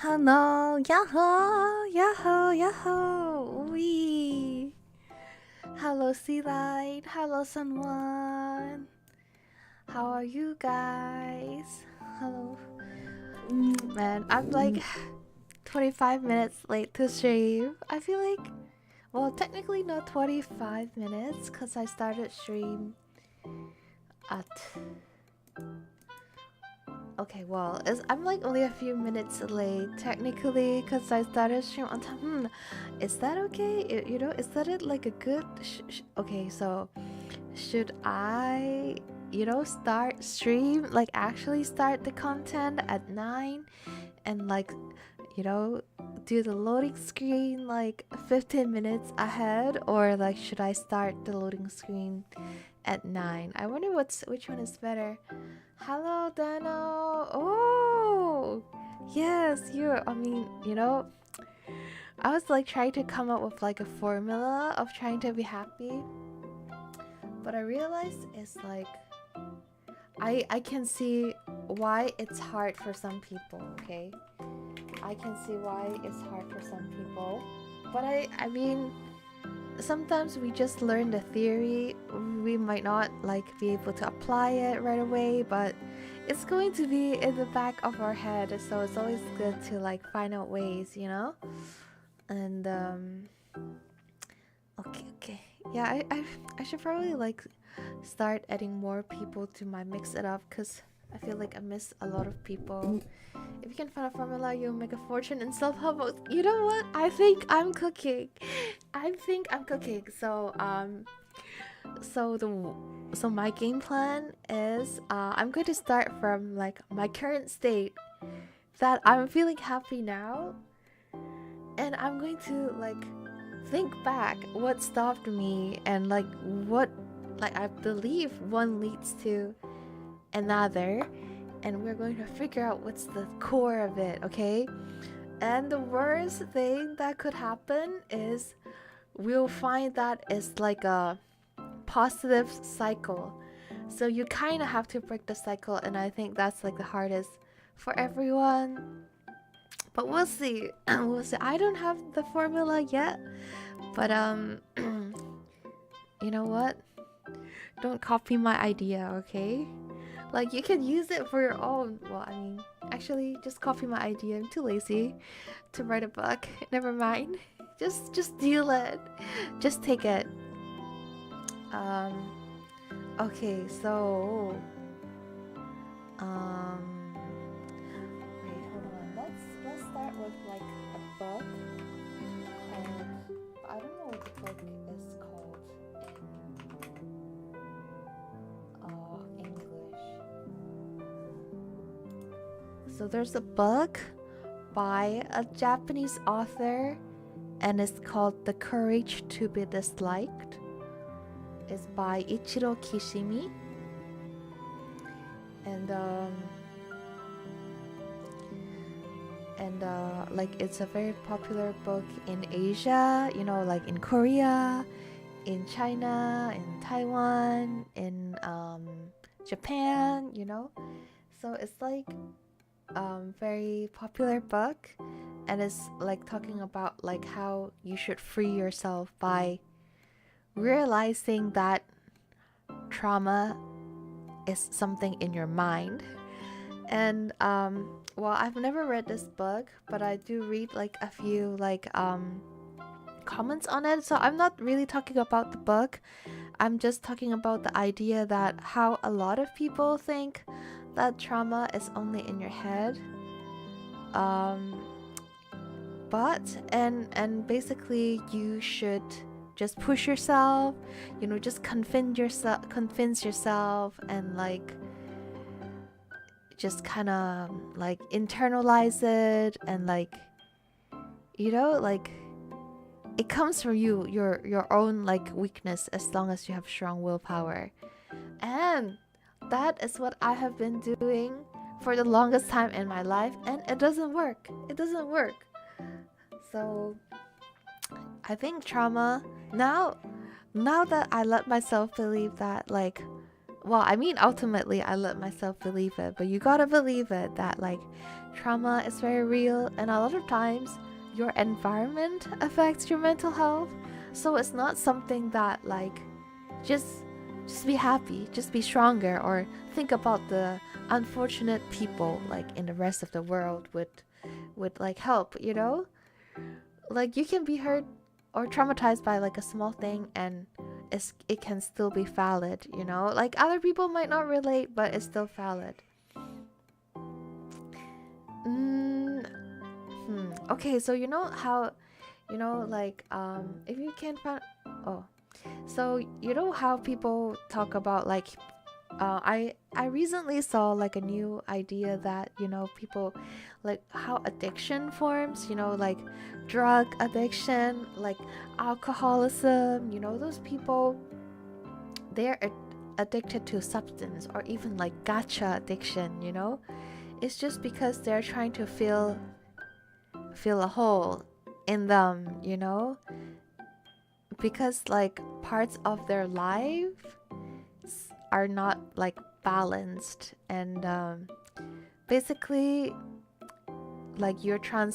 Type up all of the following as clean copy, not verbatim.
Hello, yahoo, yahoo, yahoo, wee. Hello, sea light. Hello, someone. How are you guys? Hello. Man, I'm like 25 minutes late to stream. I feel like, well, technically not 25 minutes because I started stream at. Okay, well, I'm like only a few minutes late technically because I started stream on time. Is that okay? Is that it like a good? Okay, so should I, start stream like actually start the content at 9 and like, you know, do the loading screen like 15 minutes ahead, or like should I start the loading screen at 9? I wonder which one is better. Hello, Dano. Oh, yes, I mean, I was like trying to come up with like a formula of trying to be happy, but I realized it's like I can see why it's hard for some people. Okay, I can see why it's hard for some people, but I mean, sometimes we just learn the theory. We might not like be able to apply it right away, but it's going to be in the back of our head, so it's always good to like find out ways, and okay, yeah, I should probably like start adding more people to my mix it up, because I feel like I miss a lot of people. If you can find a formula, you'll make a fortune in self-help. You know what? I think I'm cooking. So my game plan is I'm going to start from like my current state that I'm feeling happy now, and I'm going to like think back what stopped me, and like what, like, I believe one leads to another, and we're going to figure out what's the core of it, okay? And the worst thing that could happen is we'll find that it's like a positive cycle. So you kind of have to break the cycle, and I think that's like the hardest for everyone. But we'll see. We'll see. I don't have the formula yet, but you know what? Don't copy my idea, okay? Like, you can use it for your own. Well, I mean, actually, just copy my idea. I'm too lazy to write a book. Never mind. Just deal it. Just take it. Okay, so wait, hold on. Let's start with like a book called, I don't know what the book is called in English. So there's a book by a Japanese author, and it's called The Courage to Be Disliked. It's by Ichiro Kishimi, and like, it's a very popular book in Asia, like in Korea, in China, in Taiwan, in Japan, so it's like very popular book, and it's like talking about like how you should free yourself by realizing that trauma is something in your mind. And well, I've never read this book, but I do read like a few like comments on it, so I'm not really talking about the book. I'm just talking about the idea that how a lot of people think that trauma is only in your head, but and basically you should just push yourself, just convince yourself and like just kind of like internalize it, and like like it comes from your own like weakness, as long as you have strong willpower. And that is what I have been doing for the longest time in my life, and it doesn't work. So I think trauma, now that I let myself believe that like well, I mean, ultimately, I let myself believe it, but you gotta believe it that like trauma is very real, and a lot of times your environment affects your mental health. So it's not something that like just just be happy, just be stronger, or think about the unfortunate people like in the rest of the world would like help, you know? Like you can be hurt or traumatized by like a small thing, and it can still be valid, you know? Like other people might not relate, but it's still valid. Mm, okay, so you know how, you know, like if you can find, oh, so you know how people talk about like I recently saw like a new idea that, you know, people like how addiction forms, you know, like drug addiction, like alcoholism, you know, those people, they're addicted to substance, or even like gacha addiction, you know. It's just because they're trying to fill a hole in them, you know, because like parts of their life are not like balanced, and basically like you're trying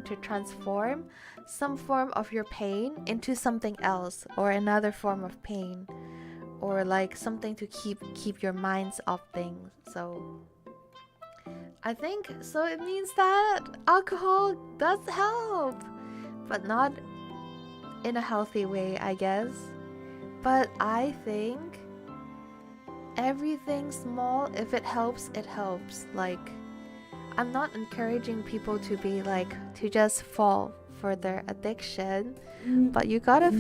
to transform some form of your pain into something else, or another form of pain, or like something to keep your minds off things. So I think so it means that alcohol does help, but not in a healthy way, I guess. But I think everything small, if it helps, it helps. Like I'm not encouraging people to be like to just fall for their addiction, but you gotta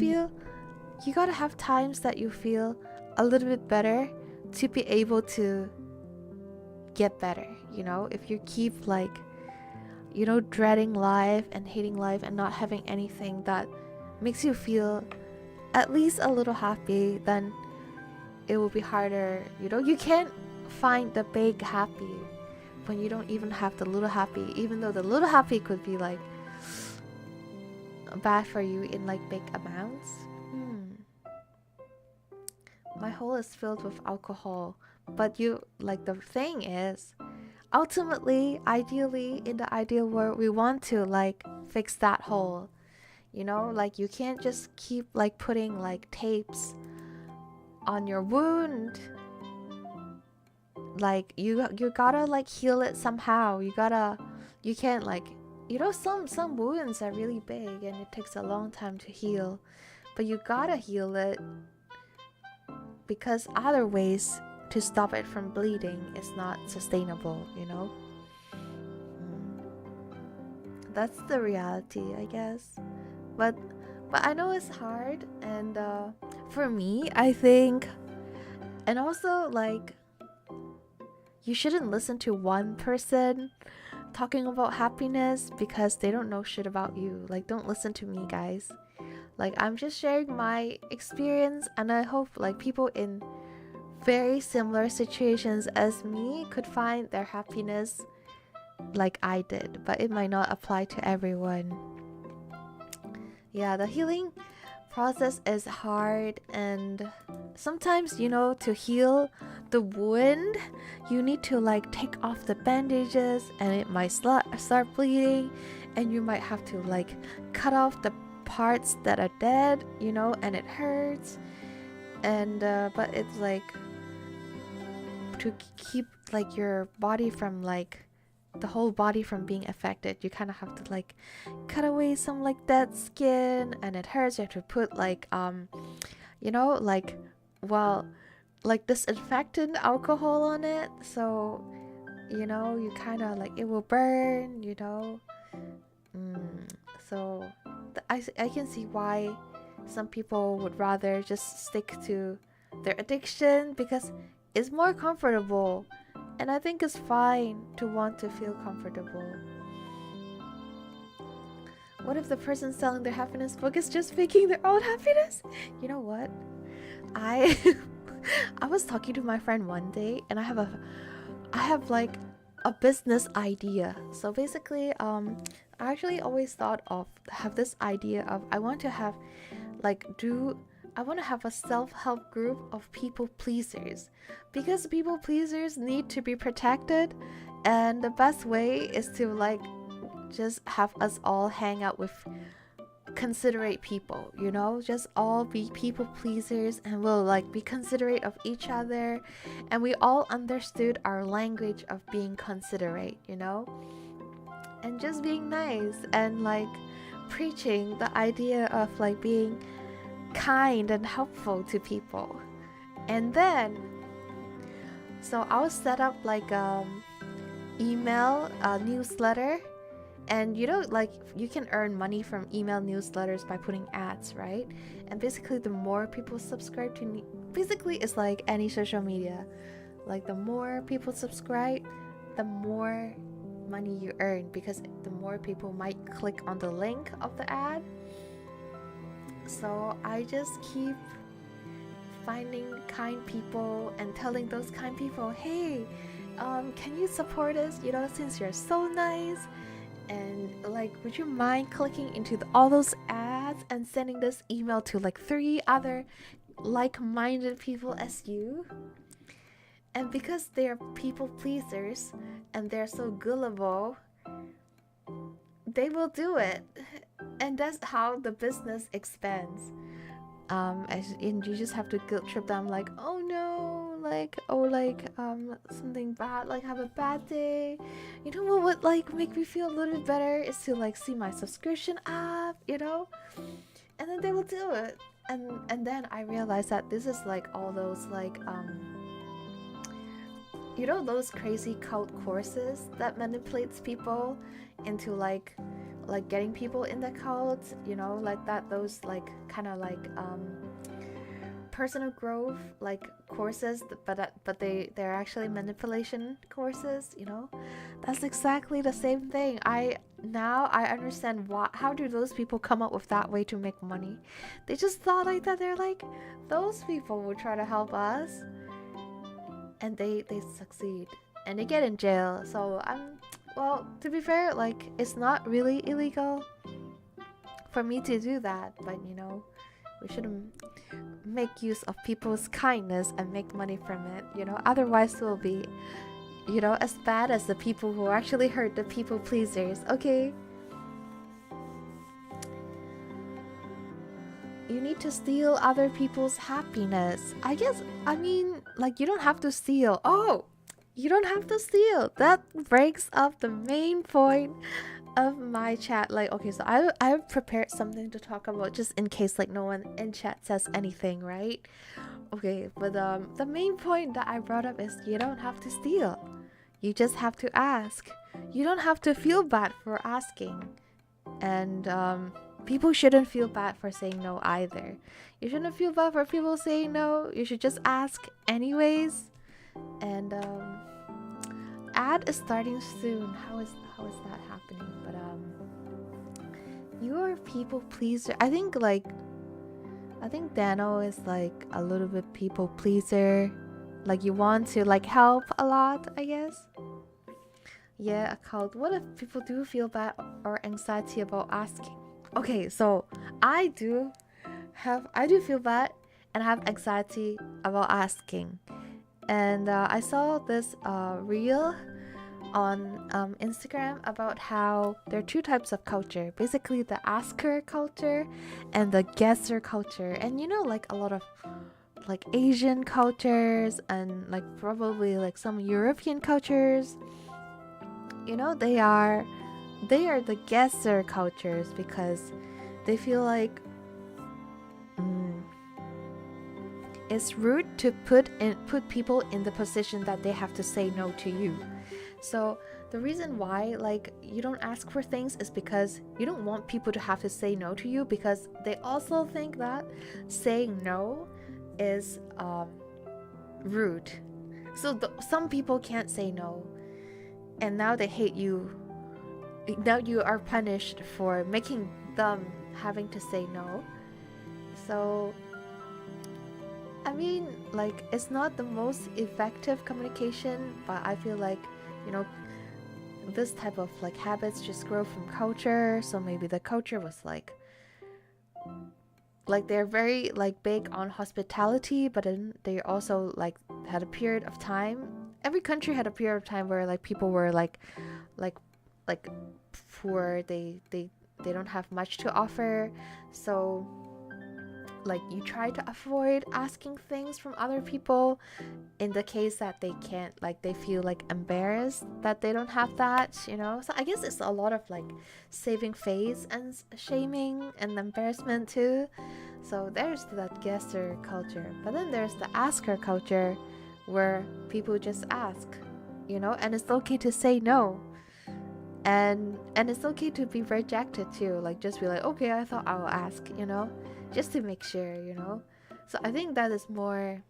have times that you feel a little bit better to be able to get better, you know. If you keep like, you know, dreading life and hating life and not having anything that makes you feel at least a little happy, then it will be harder, you know. You can't find the big happy when you don't even have the little happy, even though the little happy could be like bad for you in like big amounts. My hole is filled with alcohol, but you like, the thing is, ultimately, ideally, in the ideal world, we want to like fix that hole, you know. Like you can't just keep like putting like tapes on your wound. Like you gotta like heal it somehow. You can't like, you know, some wounds are really big and it takes a long time to heal, but you gotta heal it, because other ways to stop it from bleeding is not sustainable, you know. That's the reality, I guess. But I know it's hard, and for me, I think, and also like, you shouldn't listen to one person talking about happiness because they don't know shit about you. Like, don't listen to me, guys. Like, I'm just sharing my experience, and I hope like people in very similar situations as me could find their happiness like I did, but it might not apply to everyone. Yeah, the healing process is hard, and sometimes, you know, to heal the wound, you need to like take off the bandages, and it might start bleeding, and you might have to like cut off the parts that are dead, you know, and it hurts. And but it's like, to keep like your body from like, the whole body from being affected, you kind of have to like cut away some like dead skin, and it hurts. You have to put like you know, like, well, like disinfectant alcohol on it, so you know, you kind of like, it will burn, you know. So I can see why some people would rather just stick to their addiction, because it's more comfortable, and I think it's fine to want to feel comfortable. What if the person selling their happiness book is just faking their own happiness? You know what? I I was talking to my friend one day, and I have like a business idea. So basically, I actually always thought of have this idea of, I want to have like do I want to have a self-help group of people pleasers, because people pleasers need to be protected, and the best way is to like just have us all hang out with considerate people, you know, just all be people pleasers, and we'll like be considerate of each other, and we all understood our language of being considerate, you know, and just being nice and like preaching the idea of like being kind and helpful to people. And then so I'll set up like email newsletter, and you know, like you can earn money from email newsletters by putting ads, right? And basically the more people subscribe to basically it's like any social media, like the more people subscribe, the more money you earn, because the more people might click on the link of the ad. So I just keep finding kind people and telling those kind people, hey, can you support us, you know, since you're so nice, and like would you mind clicking into all those ads and sending this email to like 3 other like-minded people as you. And because they're people pleasers and they're so gullible, they will do it, and that's how the business expands. And you just have to guilt trip them, like, oh no, like, oh, like something bad, like have a bad day, you know what would like make me feel a little bit better is to like see my subscription up, you know, and then they will do it. And then I realized that this is like all those like you know, those crazy cult courses that manipulates people into like getting people in the cult, you know, like that, those like kind of like personal growth like courses, but they're actually manipulation courses, you know. That's exactly the same thing. I understand how do those people come up with that way to make money. They just thought like that, they're like, those people will try to help us, and they succeed and they get in jail. So well, to be fair, like it's not really illegal for me to do that, but you know, we shouldn't make use of people's kindness and make money from it, you know, otherwise we'll be, you know, as bad as the people who actually hurt the people pleasers. Okay, you need to steal other people's happiness, I guess. I mean, like, you don't have to steal. Oh, you don't have to steal. That breaks up the main point of my chat. Like, okay, so I've prepared something to talk about just in case like no one in chat says anything, right? Okay, but the main point that I brought up is you don't have to steal. You just have to ask. You don't have to feel bad for asking. And people shouldn't feel bad for saying no either. You shouldn't feel bad for people saying no. You should just ask anyways. And ad is starting soon. How is that happening? But you're a people pleaser. I think Dano is like a little bit people pleaser. Like you want to like help a lot, I guess. Yeah, a cult. What if people do feel bad or anxiety about asking? Okay, so I do feel bad and have anxiety about asking. And I saw this reel on Instagram about how there are 2 types of culture. Basically the asker culture and the guesser culture. And you know, like a lot of like Asian cultures and like probably like some European cultures, you know, they are the guesser cultures because they feel like it's rude to put people in the position that they have to say no to you. So the reason why like you don't ask for things is because you don't want people to have to say no to you, because they also think that saying no is rude. So some people can't say no, and now they hate you. Now you are punished for making them having to say no. So I mean, like, it's not the most effective communication, but I feel like, you know, this type of like habits just grow from culture. So maybe the culture was like like they're very like big on hospitality, but then they also like had a period of time. Every country had a period of time where like people were like like poor. They don't have much to offer, so like you try to avoid asking things from other people in the case that they can't, like they feel like embarrassed that they don't have that, you know. So I guess it's a lot of like saving face and shaming and embarrassment too. So there's that guesser culture, but then there's the asker culture where people just ask, you know, and it's okay to say no, and it's okay to be rejected too, like just be like, okay, I thought I'll ask, you know, just to make sure, you know. So I think that is more,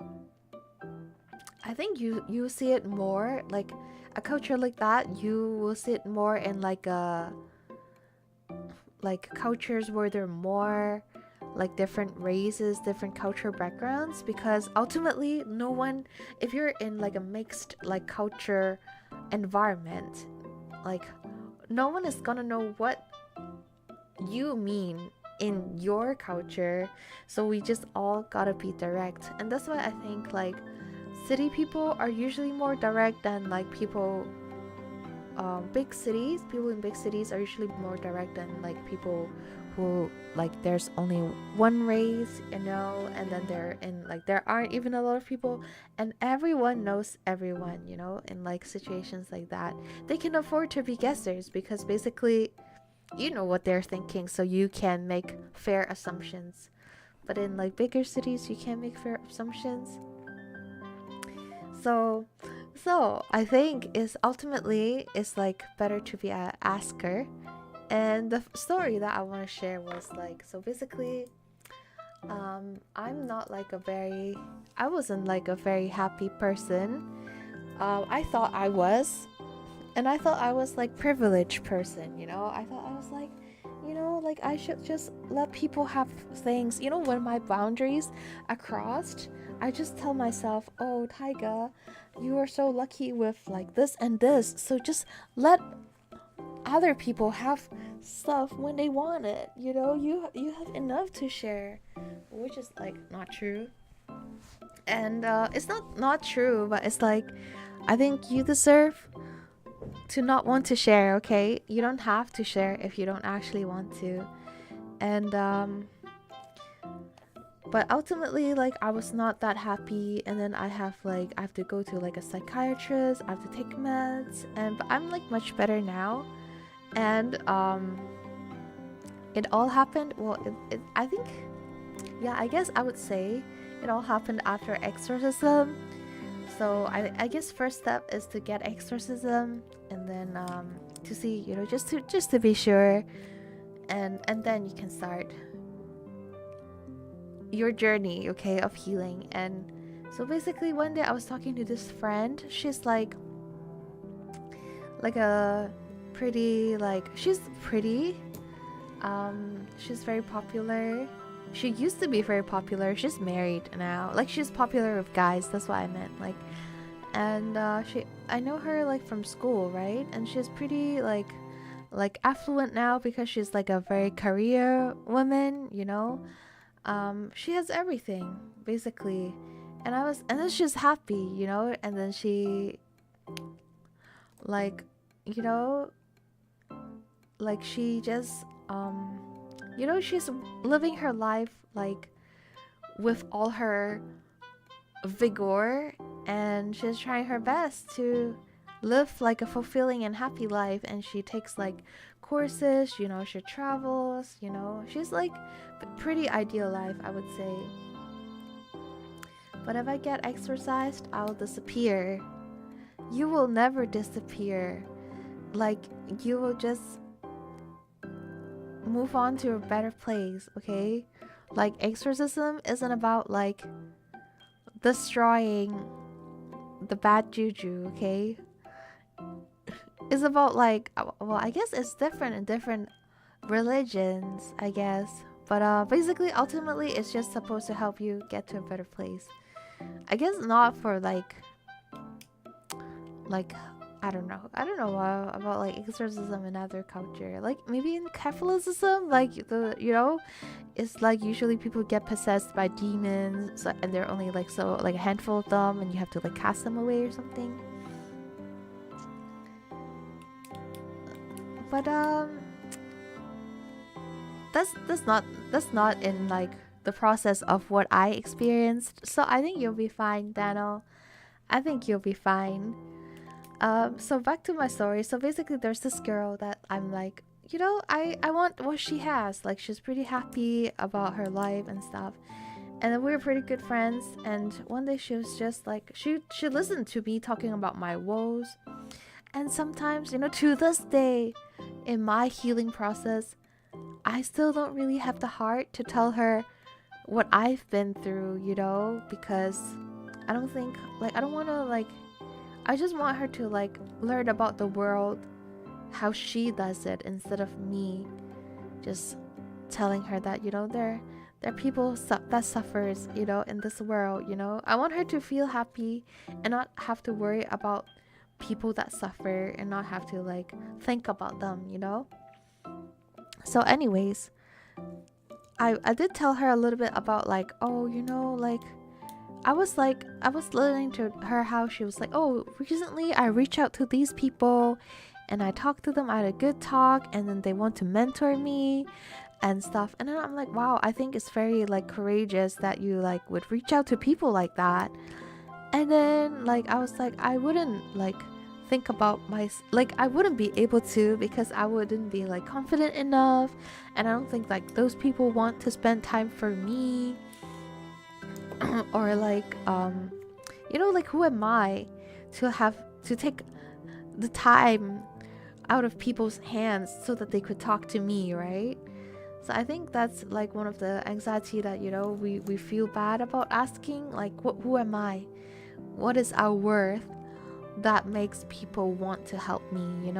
I think you see it more like a culture like that. You will see it more in like a like cultures where there are more like different races, different cultural backgrounds, because ultimately no one, if you're in like a mixed like culture environment, like no one is gonna know what you mean in your culture. So we just all gotta be direct, and that's why I think like city people are usually more direct than like people, big cities. People in big cities are usually more direct than like people who like there's only one race, you know, and then they're in like there aren't even a lot of people and everyone knows everyone, you know. In like situations like that, they can afford to be guessers because basically you know what they're thinking, so you can make fair assumptions. But in like bigger cities you can't make fair assumptions. So I think is ultimately it's like better to be a asker. And the story that I want to share was like, so basically I'm not like a very, I wasn't like a very happy person. I thought I was, and I thought I was like privileged person, you know. I thought I was like, you know, like I should just let people have things, you know. When my boundaries are crossed, I just tell myself, oh Taiga, you are so lucky with like this and this, so just let other people have stuff when they want it, you know. You have enough to share, which is like not true. And it's not true, but it's like I think you deserve to not want to share. Okay, you don't have to share if you don't actually want to. And but ultimately like I was not that happy, and then I have to go to like a psychiatrist, I have to take meds, and but I'm like much better now. And it all happened, well I think, yeah, I guess I would say it all happened after exorcism. So I guess first step is to get exorcism, and then to see, you know, just to be sure, and then you can start your journey, okay, of healing. And so basically one day I was talking to this friend. She's like a pretty, like she's pretty, she's very popular. She used to be very popular. She's married now. Like she's popular with guys. That's what I meant. Like, and I know her like from school, right? And she's pretty like affluent now because she's like a very career woman, you know. She has everything basically, and then she's happy, you know. And then she, like, you know, like she just you know, she's living her life like with all her vigor, and she's trying her best to live like a fulfilling and happy life. And she takes like courses, you know, she travels, you know, she's like pretty ideal life, I would say. But if I get exorcised, I'll disappear. You will never disappear. Like, you will just move on to a better place, okay? Like, exorcism isn't about like destroying the bad juju, okay? It's about like, well, I guess it's different in different religions, I guess. But basically, ultimately, it's just supposed to help you get to a better place. I guess not for like I don't know about like exorcism in other culture. Like maybe in Catholicism, like it's like usually people get possessed by demons, and they're only like like a handful of them, and you have to like cast them away or something. But that's not in like the process of what I experienced. So I think you'll be fine, Daniel. I think you'll be fine. So back to my story. So basically there's this girl that I'm like, I want what she has. Like she's pretty happy about her life and stuff. And then we were pretty good friends, and one day she was just like she listened to me talking about my woes. And sometimes, to this day in my healing process, I still don't really have the heart to tell her what I've been through, because I don't think I don't want to I just want her to learn about the world how she does it, instead of me just telling her that there are people that suffers in this world. I want her to feel happy and not have to worry about people that suffer, and not have to think about them. So anyways, I did tell her a little bit about I was listening to her how she was like, oh, recently I reached out to these people and I talked to them. I had a good talk, and then they want to mentor me and stuff. And then I'm like, wow, I think it's very courageous that you would reach out to people like that. And then I was like, I wouldn't think about I wouldn't be able to, because I wouldn't be confident enough, and I don't think those people want to spend time for me. Or who am I to take the time out of people's hands so that they could talk to me, right? So I think that's one of the anxiety that we feel bad about asking, who am I, what is our worth that makes people want to help me.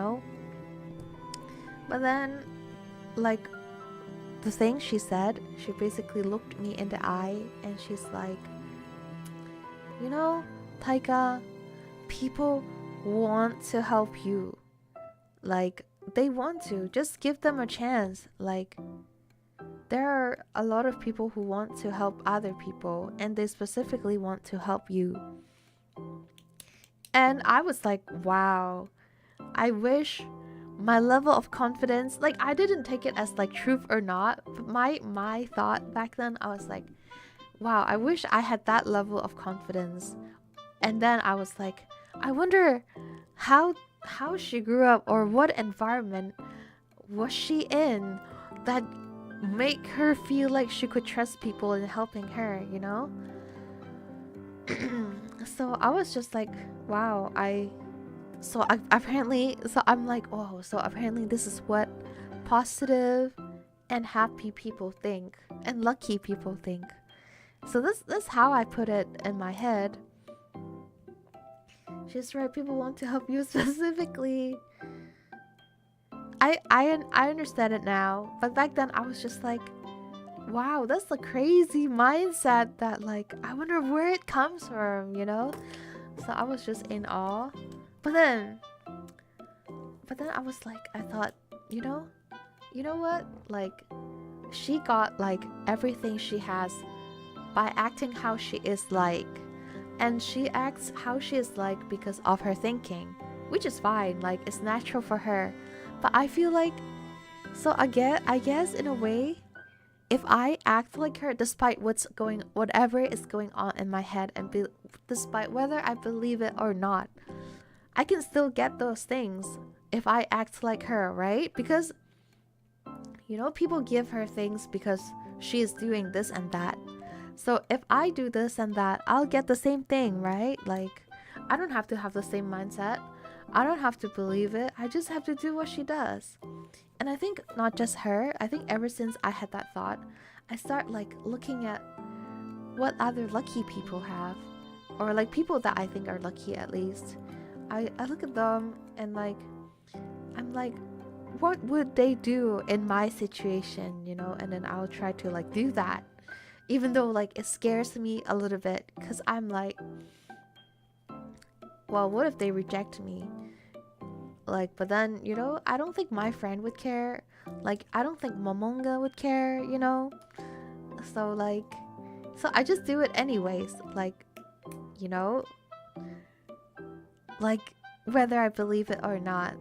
But then the thing she said, she basically looked me in the eye and she's like, Taiga, people want to help you. They want to. Just give them a chance. There are a lot of people who want to help other people, and they specifically want to help you. And I was like, wow, I wish my level of confidence, I didn't take it as truth or not, but my thought back then, I was like, wow, I wish I had that level of confidence. And then I was like, I wonder how she grew up, or what environment was she in that make her feel like she could trust people in helping her. So I was just like, wow, apparently this is what positive and happy people think, and lucky people think. So this how I put it in my head. She's right, people want to help you specifically. I understand it now, but back then I was just like, wow, that's a crazy mindset that I wonder where it comes from, So I was just in awe. But then I was I thought, you know what? She got everything she has by acting how she is and she acts how she is because of her thinking, which is fine. It's natural for her. But I feel so I guess in a way, if I act like her, despite whatever is going on in my head, and despite whether I believe it or not, I can still get those things if I act like her, right? Because people give her things because she is doing this and that. So if I do this and that, I'll get the same thing, right? I don't have to have the same mindset. I don't have to believe it. I just have to do what she does. And I think not just her, I think ever since I had that thought, I start looking at what other lucky people have, or people that I think are lucky at least. I look at them and I'm like, what would they do in my situation, and then I'll try to do that, even though it scares me a little bit, because I'm well, what if they reject me? Like, but then, I don't think my friend would care. Like, I don't think Momonga would care, So, like, so I just do it anyways. Like, you know, like, whether I believe it or not.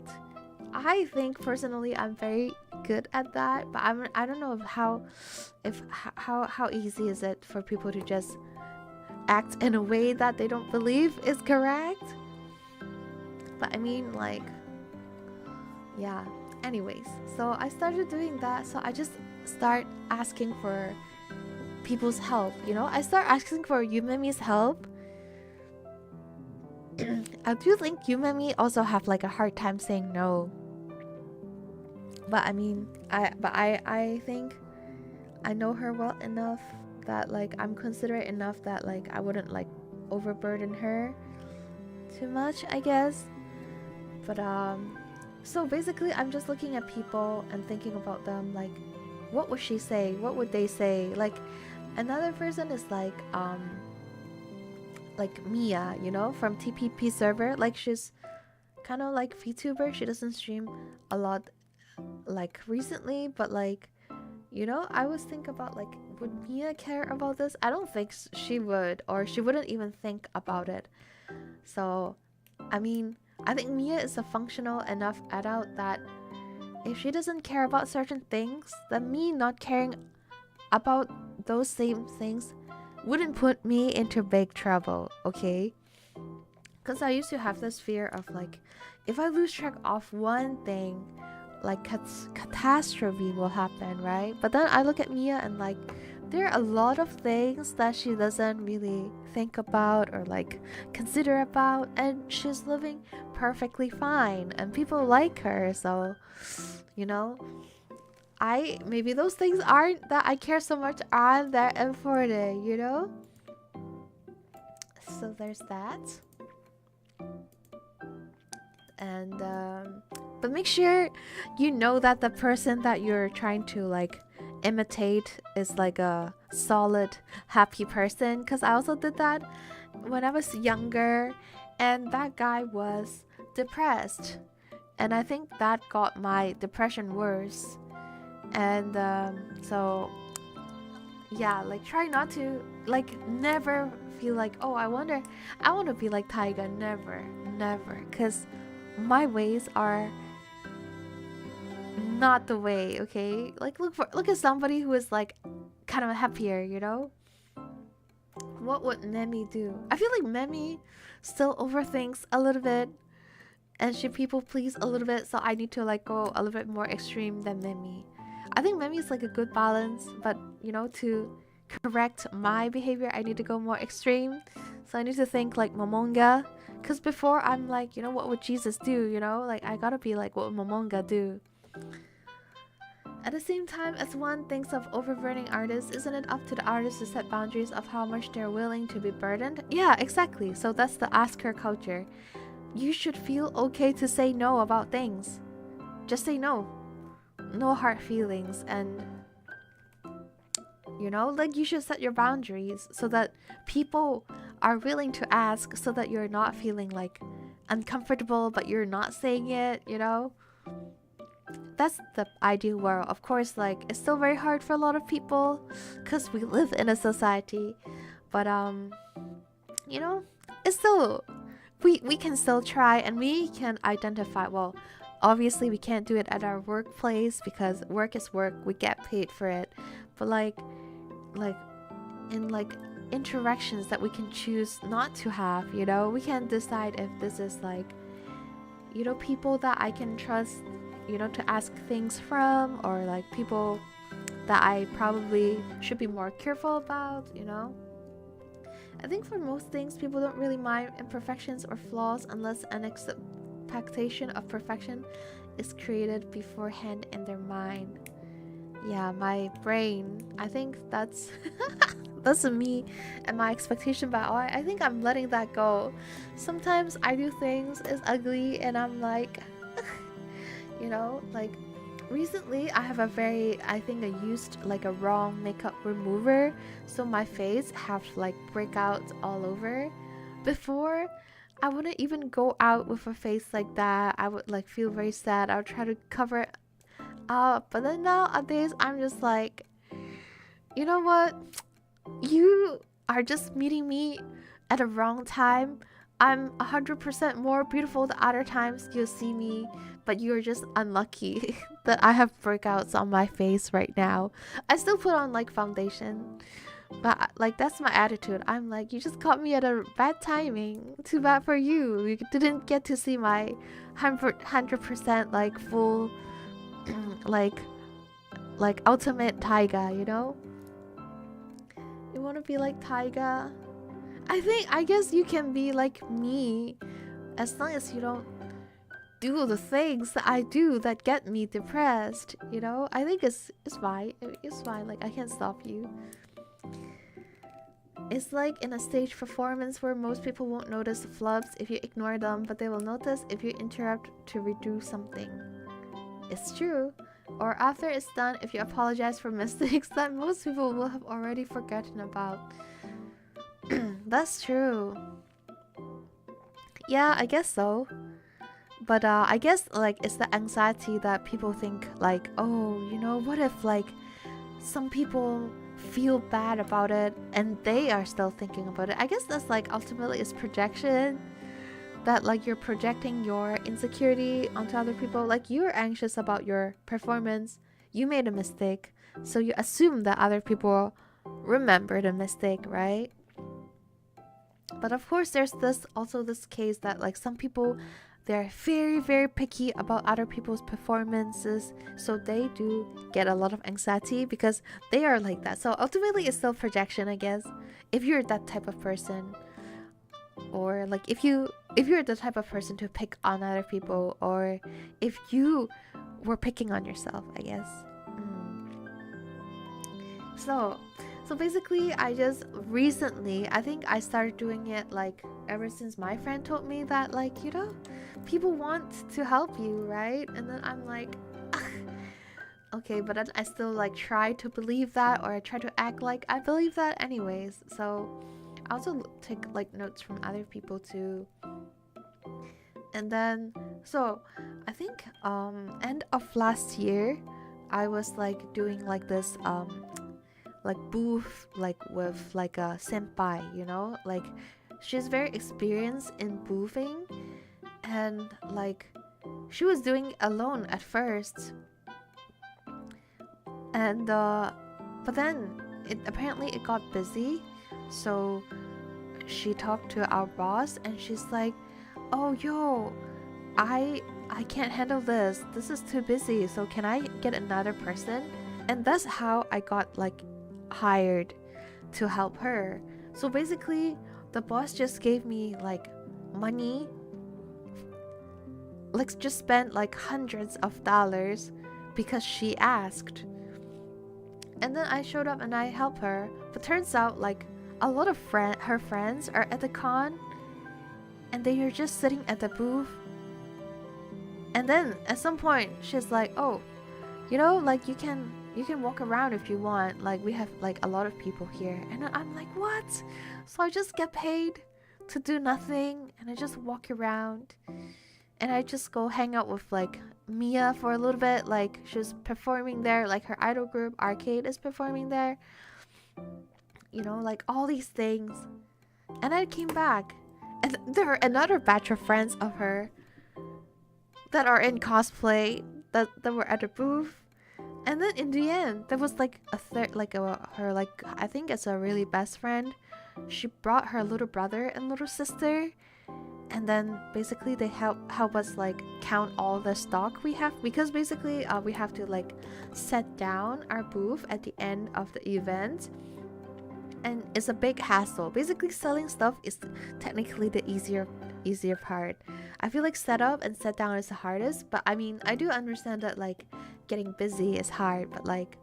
I think personally I'm very good at that, but I don't know how easy is it for people to just act in a way that they don't believe is correct. But I mean, like, yeah. Anyways, so I started doing that. So I just start asking for people's help. I start asking for Yumemi's help. I do think Yumemi also have like a hard time saying no. But I mean, I think I know her well enough that like I'm considerate enough that like I wouldn't like overburden her too much, I guess. But so basically I'm just looking at people and thinking about them, like what would she say? What would they say? Like another person is like Mia, from TPP server. Like she's kind of like VTuber. She doesn't stream a lot like recently, but like I always think about like, would Mia care about this? I don't think she would, or she wouldn't even think about it. So I mean, I think Mia is a functional enough adult that if she doesn't care about certain things, then me not caring about those same things wouldn't put me into big trouble, okay? Because I used to have this fear of like, if I lose track of one thing, like catastrophe will happen, right? But then I look at Mia and like, there are a lot of things that she doesn't really think about or like consider about, and she's living perfectly fine and people like her. So maybe those things aren't that I care so much aren't that important, so there's that. And but make sure that the person that you're trying to like imitate is like a solid happy person, because I also did that when I was younger, and that guy was depressed, and I think that got my depression worse. And so yeah, like try not to like never feel like, oh, I want to be like Taiga. Never, because my ways are not the way, okay? Like look at somebody who is like kind of happier, What would Memi do? I feel like Memi still overthinks a little bit and she people please a little bit, so I need to like go a little bit more extreme than Memi. I think Memi is like a good balance, but to correct my behavior I need to go more extreme. So I need to think like Momonga, because before I'm like, what would Jesus do? Like I gotta be like, what would Momonga do? At the same time, as one thinks of overburdening artists, isn't it up to the artist to set boundaries of how much they're willing to be burdened? Yeah, exactly. So that's the ask her culture. You should feel okay to say no about things. Just say no. No hard feelings. And like you should set your boundaries so that people are willing to ask, so that you're not feeling like uncomfortable but you're not saying it. That's the ideal world. Of course, like it's still very hard for a lot of people because we live in a society, but it's still, we can still try, and we can identify. Well, obviously we can't do it at our workplace because work is work, we get paid for it, but like in like interactions that we can choose not to have, we can decide if this is like people that I can trust, to ask things from, or like people that I probably should be more careful about. I think for most things people don't really mind imperfections or flaws unless an expectation of perfection is created beforehand in their mind. Yeah, my brain, I think that's that's me and my expectation, but I think I'm letting that go. Sometimes I do things is ugly and I'm like like recently I have I think I used like a wrong makeup remover, so my face have like breakouts all over. Before I wouldn't even go out with a face like that. I would like feel very sad. I would try to cover it up. But then nowadays, I'm just like, you know what? You are just meeting me at the wrong time. I'm 100% more beautiful the other times you see me, but you're just unlucky that I have breakouts on my face right now. I still put on like foundation, but like that's my attitude. I'm like, you just caught me at a bad timing. Too bad for you. You didn't get to see my 100% like full like ultimate Taiga, you know? You want to be like Taiga? I guess you can be like me as long as you don't do the things that I do that get me depressed, you know? I think it's fine. It's fine. Like I can't stop you. It's like in a stage performance where most people won't notice the flubs if you ignore them, but they will notice if you interrupt to redo something. It's true. Or after it's done, if you apologize for mistakes that most people will have already forgotten about. That's true. Yeah, I guess so. But I guess like it's the anxiety that people think like, oh, you know, what if like some people feel bad about it and they are still thinking about it. I guess that's like ultimately it's projection. That like you're projecting your insecurity onto other people. Like you're anxious about your performance. You made a mistake. So you assume that other people remember the mistake, right? But of course there's this case that like some people, they're very very picky about other people's performances, so they do get a lot of anxiety because they are like that. So ultimately it's still projection, I guess, if you're that type of person. Or like if you're the type of person to pick on other people, or if you were picking on yourself, I guess. So basically I just recently, I think I started doing it like ever since my friend told me that like, you know, people want to help you, right? And then I'm like, ugh. Okay, but then I still like try to believe that, or I try to act like I believe that anyways. So I also take like notes from other people too. And then so I think end of last year I was like doing like this like booth like with like a senpai, you know, like she's very experienced in boothing, and like she was doing it alone at first, and but then it got busy, so she talked to our boss and she's like, oh yo, I can't handle this is too busy, so can I get another person? And that's how I got like hired to help her. So basically the boss just gave me like money, like just spent like hundreds of dollars because she asked. And then I showed up and I helped her, but turns out like a lot of her friends are at the con and they are just sitting at the booth. And then at some point she's like, oh, you know, like you can walk around if you want, like we have like a lot of people here. And I'm like, what? So I just get paid to do nothing, and I just walk around, and I just go hang out with like Mia for a little bit, like she's performing there, like her idol group Arcade is performing there, you know, like all these things. And I came back and there are another batch of friends of her that are in cosplay that were at the booth. And then in the end there was like a third, like her, like I think it's a really best friend. She brought her little brother and little sister, and then basically they help us like count all the stock we have, because basically we have to like set down our booth at the end of the event, and it's a big hassle. Basically selling stuff is technically the easier part. I feel like setup and set down is the hardest, but I mean I do understand that like getting busy is hard, but like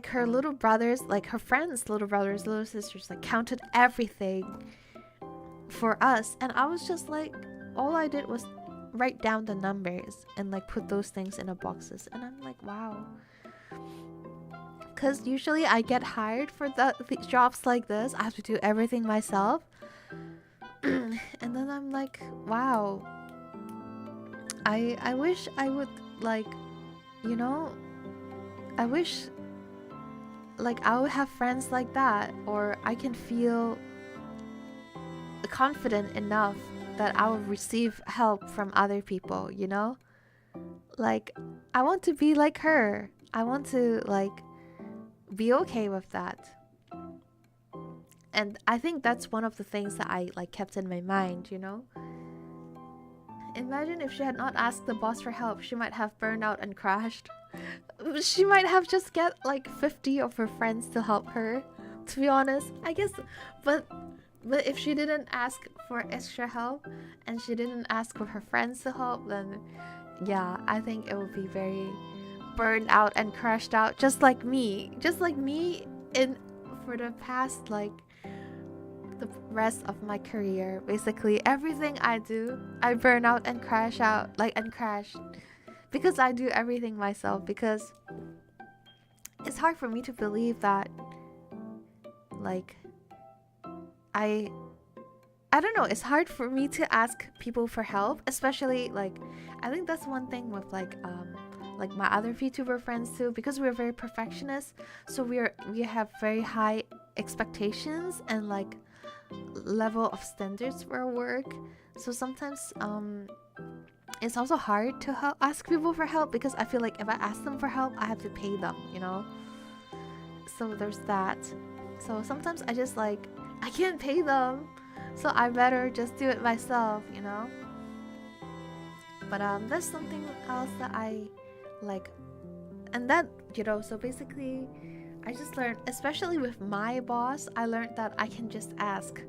her little brothers, like her friends little brothers, little sisters, like counted everything for us, and I was just like, all I did was write down the numbers and like put those things in the boxes. And I'm like, wow, because usually I get hired for the jobs like this, I have to do everything myself. And then I'm like, wow, I wish I would like, you know, I wish like I would have friends like that, or I can feel confident enough that I will receive help from other people, you know? Like, I want to be like her. I want to like be okay with that. And I think that's one of the things that I like kept in my mind, you know? Imagine if she had not asked the boss for help, she might have burned out and crashed. She might have just get like 50 of her friends to help her, to be honest. I guess, but if she didn't ask for extra help and she didn't ask for her friends to help, then yeah, I think it would be very burned out and crashed out, just like me. Just like me in for the past like the rest of my career. Basically everything I do, I burn out and crash out, like and crash. Because I do everything myself, because it's hard for me to believe that like I don't know, it's hard for me to ask people for help, especially like I think that's one thing with like my other VTuber friends too, because we're very perfectionist, so we have very high expectations and like level of standards for our work. So sometimes it's also hard to ask people for help, because I feel like if I ask them for help, I have to pay them, you know? So there's that. So sometimes I just like, I can't pay them, so I better just do it myself, you know? But that's something else that I like. And then, you know, so basically I just learned, especially with my boss, I learned that I can just ask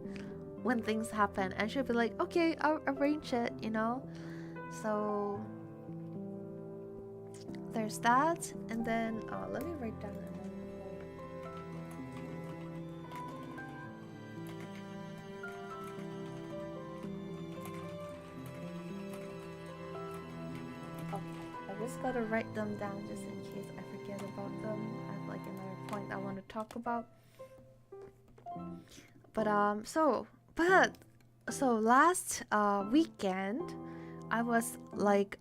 when things happen, and she'll be like, okay, I'll arrange it, you know? So there's that. And then let me write down I just gotta write them down just in case I forget about them. I have like another point I want to talk about. But so last weekend I was like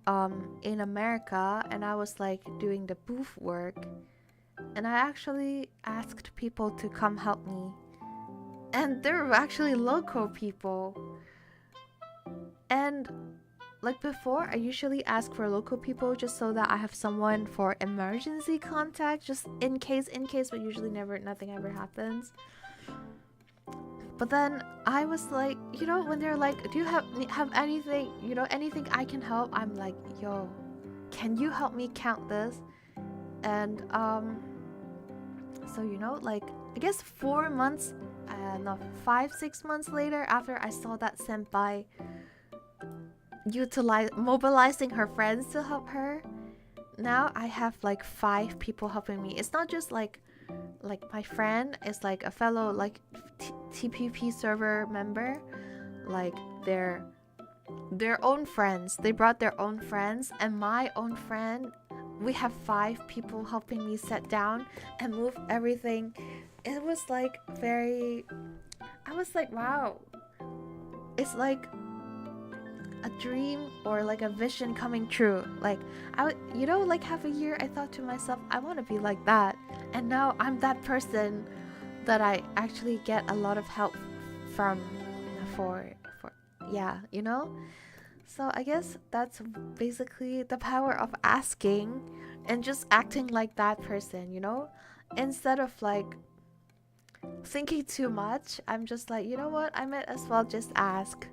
in America, and I was like doing the booth work, and I actually asked people to come help me, and they were actually local people. And like before, I usually ask for local people just so that I have someone for emergency contact, just in case, but usually nothing ever happens. But then I was like, you know, when they're like, do you have anything, you know, anything I can help? I'm like, yo, can you help me count this? And so, you know, like I guess 4 months, no, 5-6 months later, after I saw that senpai mobilizing her friends to help her, now I have like 5 people helping me. It's not just like my friend is like a fellow like TPP server member, like their own friends. They brought their own friends, and my own friend. We have 5 people helping me set down and move everything. It was like I was like, wow, it's like a dream or like a vision coming true. Like you know, like half a year I thought to myself, I want to be like that, and now I'm that person that I actually get a lot of help from for yeah, you know. So I guess that's basically the power of asking and just acting like that person, you know, instead of like thinking too much. I'm just like, you know what, I might as well just ask,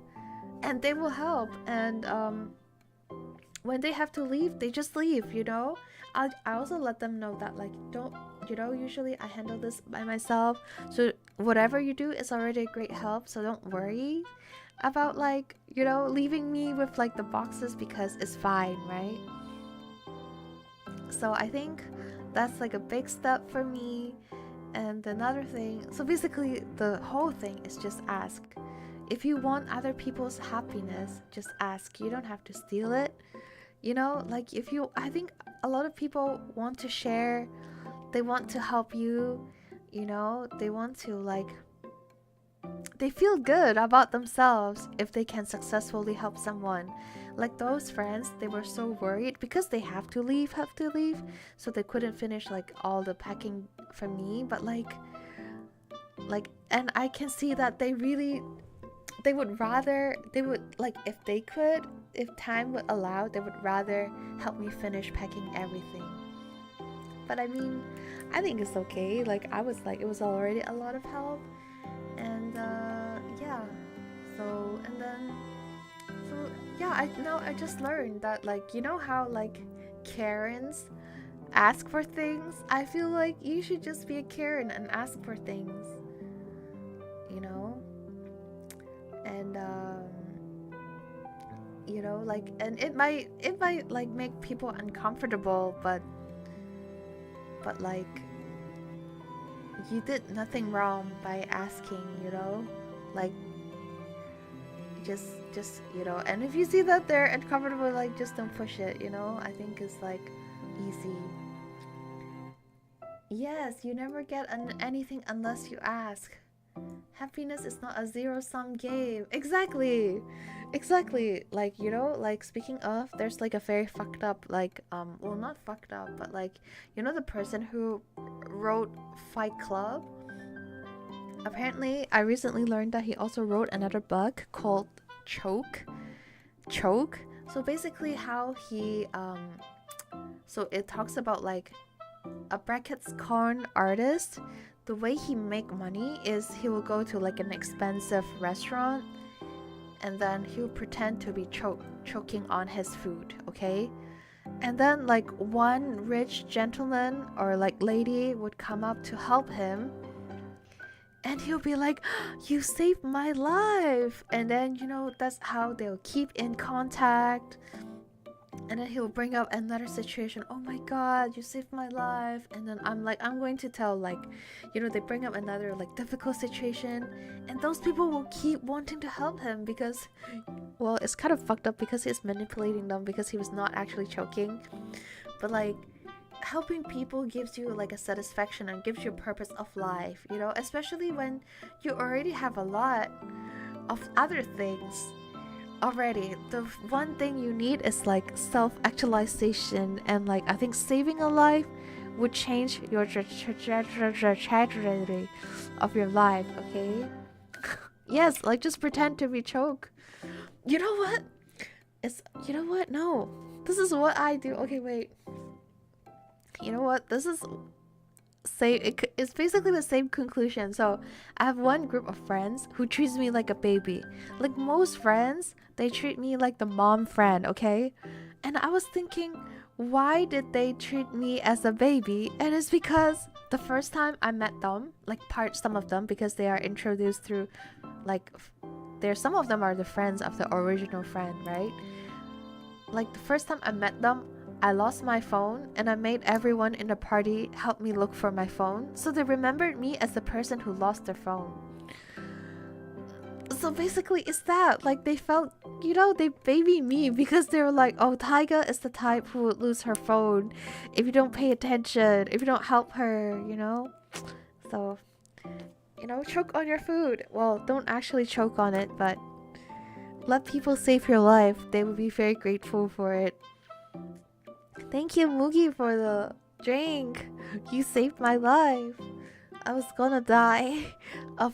and they will help. And when they have to leave, they just leave, you know. I also let them know that like, don't, you know, usually I handle this by myself, so whatever you do is already a great help, so don't worry about like, you know, leaving me with like the boxes, because it's fine, right? So I think that's like a big step for me. And another thing, so basically the whole thing is just ask. If you want other people's happiness, just ask. You don't have to steal it, you know. Like if you, I think a lot of people want to share, they want to help you, you know, they want to like they feel good about themselves if they can successfully help someone. Like those friends, they were so worried because they have to leave, so they couldn't finish like all the packing for me. But like, and I can see that they would rather, like, if they could, if time would allow, they would rather help me finish packing everything. But I mean, I think it's okay. Like, I was like, it was already a lot of help. And yeah, so, and then, so yeah, I just learned that, like, you know how like Karens ask for things? I feel like you should just be a Karen and ask for things, you know? And you know, like, and it might like make people uncomfortable, but like, you did nothing wrong by asking, you know? Like, just you know, and if you see that they're uncomfortable, like, just don't push it, you know? I think it's like easy. Yes, you never get anything unless you ask. Happiness is not a zero-sum game. Exactly. Like, you know, like, speaking of, there's like a very fucked up, like, well, not fucked up, but like, you know, the person who wrote Fight Club? Apparently, I recently learned that he also wrote another book called Choke. So basically how he, so it talks about like a brackets corn artist. The way he make money is he will go to like an expensive restaurant and then he'll pretend to be choking on his food, okay? And then like one rich gentleman or like lady would come up to help him and he'll be like, you saved my life. And then, you know, that's how they'll keep in contact. And then he'll bring up another situation. Oh my god, you saved my life. And then I'm like, I'm going to tell, like, you know, they bring up another like difficult situation, and those people will keep wanting to help him because, well, it's kind of fucked up because he's manipulating them because he was not actually choking. But like, helping people gives you like a satisfaction and gives you a purpose of life, you know, especially when you already have a lot of other things already. The one thing you need is like self-actualization, and like, I think saving a life would change your trajectory of your life, okay? Yes, like, just pretend to be choke. You know what? You know what? No. This is what I do. Okay, wait. You know what? This is it's basically the same conclusion. So I have one group of friends who treats me like a baby. Like most friends, they treat me like the mom friend, okay? And I was thinking, why did they treat me as a baby? And it's because the first time I met them, like some of them, because they are introduced through, like, some of them are the friends of the original friend, right? Like, the first time I met them, I lost my phone and I made everyone in the party help me look for my phone. So they remembered me as the person who lost their phone. So basically it's that, like, they felt, you know, they baby me because they were like, oh, Taiga is the type who would lose her phone if you don't pay attention, if you don't help her, you know? So, you know, choke on your food. Well, don't actually choke on it, but let people save your life. They will be very grateful for it. Thank you, Mugi, for the drink. You saved my life. I was gonna die of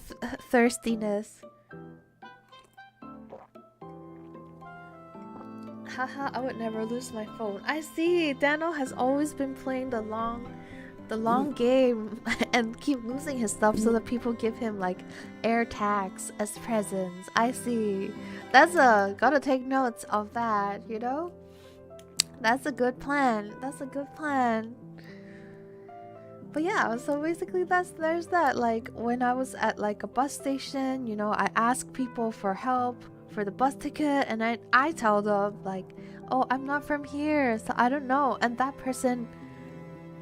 thirstiness. Haha, I would never lose my phone. I see. Daniel has always been playing the long game and keep losing his stuff so that people give him like air tags as presents. I see. Gotta take notes of that, you know? That's a good plan. But yeah, so basically there's that. Like, when I was at like a bus station, you know, I ask people for help for the bus ticket, and I tell them like, oh, I'm not from here, so I don't know. And that person,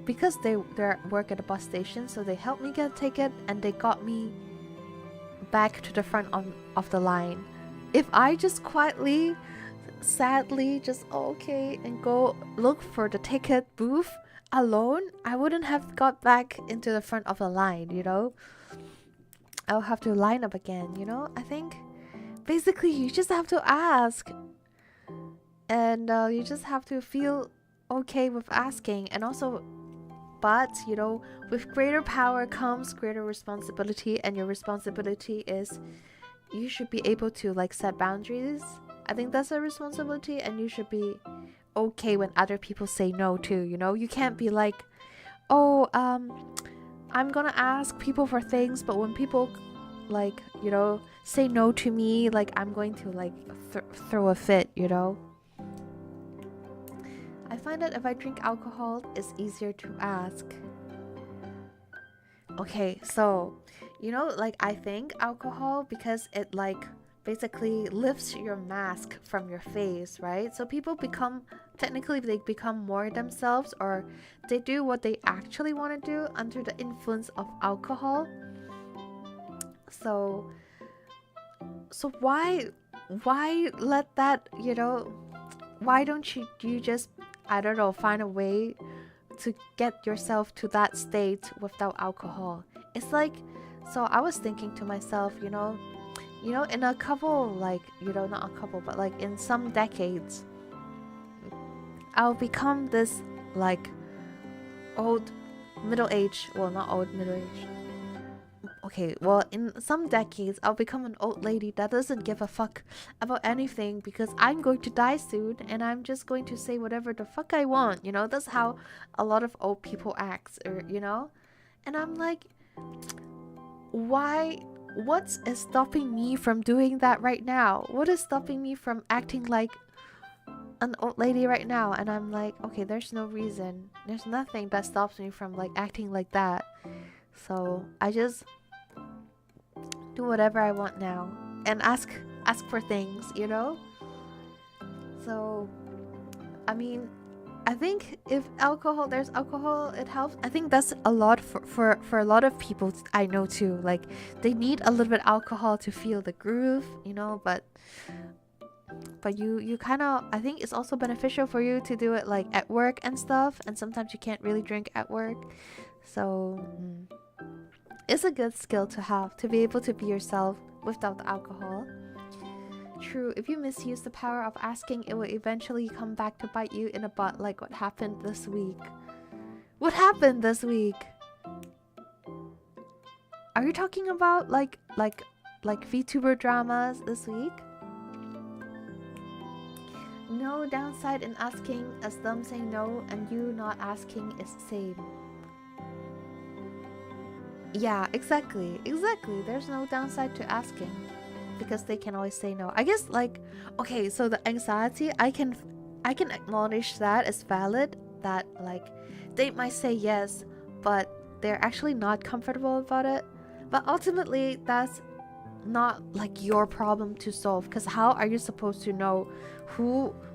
because they work at a bus station, so they helped me get a ticket and they got me back to the front of the line. If I just quietly, sadly, just okay and go look for the ticket booth alone, I wouldn't have got back into the front of the line, you know? I'll have to line up again, you know? I think basically you just have to ask, and you just have to feel okay with asking. And also, but you know, with greater power comes greater responsibility, and your responsibility is you should be able to like set boundaries. I think that's a responsibility, and you should be okay when other people say no too, you know? You can't be like, oh, I'm gonna ask people for things, but when people like, you know, say no to me, like I'm going to like throw a fit, you know? I find that if I drink alcohol, it's easier to ask. Okay, so, you know, like I think alcohol, because it like basically lifts your mask from your face, right? So people become, technically they become more themselves, or they do what they actually want to do under the influence of alcohol. So why let that, you know, why don't you just, I don't know, find a way to get yourself to that state without alcohol? It's like, so I was thinking to myself, you know, in a couple, like, you know, not a couple, but like in some decades, I'll become this like old middle age, well, not old middle age. Okay, well, in some decades, I'll become an old lady that doesn't give a fuck about anything, because I'm going to die soon, and I'm just going to say whatever the fuck I want, you know? That's how a lot of old people act, or, you know? And I'm like, why? What is stopping me from doing that right now? What is stopping me from acting like an old lady right now? And I'm like, okay, there's no reason. There's nothing that stops me from like acting like that. So I just do whatever I want now and ask for things, you know? So I mean, I think if there's alcohol, it helps. I think that's a lot for a lot of people I know too. Like they need a little bit alcohol to feel the groove, you know, but you kind of, I think it's also beneficial for you to do it like at work and stuff, and sometimes you can't really drink at work. So it's a good skill to have, to be able to be yourself without the alcohol. True, if you misuse the power of asking, it will eventually come back to bite you in the butt, like what happened this week. What happened this week? Are you talking about like VTuber dramas this week? No downside in asking, as them saying no and you not asking is the same. Yeah, exactly. There's no downside to asking, because they can always say no. I guess like, okay, so the anxiety, I can acknowledge that as valid, that like they might say yes, but they're actually not comfortable about it. But ultimately, that's not like your problem to solve, because how are you supposed to know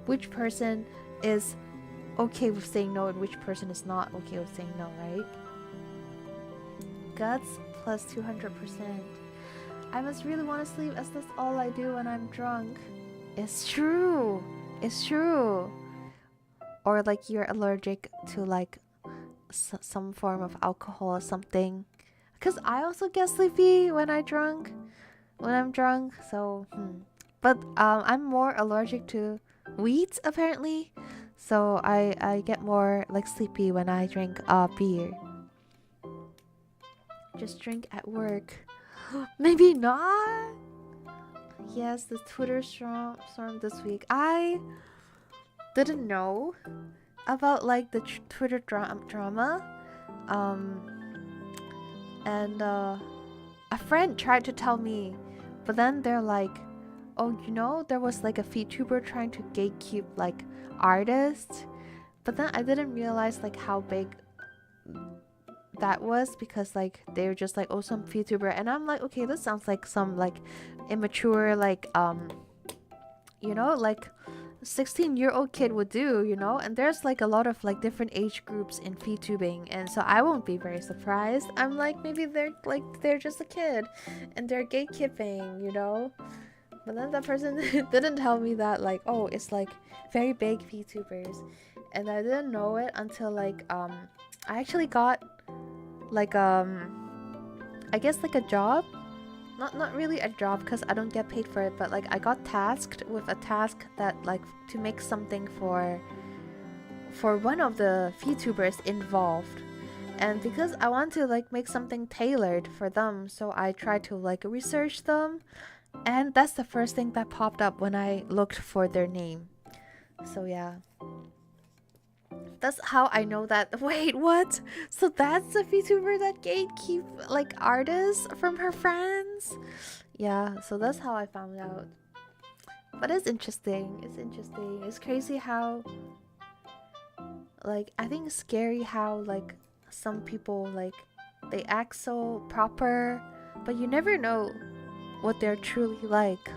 which person is okay with saying no and which person is not okay with saying no, right? Guts plus 200%. I must really want to sleep, as that's all I do when I'm drunk. It's true. Or like you're allergic to like some form of alcohol or something. Because I also get sleepy when I'm drunk. So but I'm more allergic to wheat apparently. So I get more like sleepy when I drink beer. Just drink at work. Maybe not. Yes, the Twitter storm this week. I didn't know about like the Twitter drama. And a friend tried to tell me, but then they're like, oh, you know, there was like a VTuber trying to gatekeep like artists. But then I didn't realize like how big that was, because like they were just like, oh, some VTuber, and I'm like, okay, this sounds like some like immature like you know, like 16-year-old kid would do, you know. And there's like a lot of like different age groups in VTubing, and so I won't be very surprised. I'm like, maybe they're just a kid and they're gatekeeping, you know. But then that person didn't tell me that like, oh, it's like very big VTubers, and I didn't know it until like I actually got like I guess like a job not really a job because I don't get paid for it, but like I got tasked with a task that like to make something for one of the VTubers involved. And because I want to like make something tailored for them, so I tried to like research them, and that's the first thing that popped up when I looked for their name. So yeah, that's how I know that. Wait, what? So that's the VTuber that gatekeep like artists from her friends? Yeah, so that's how I found out. But it's interesting. It's interesting. It's crazy how like I think it's scary how like some people like they act so proper, but you never know what they're truly like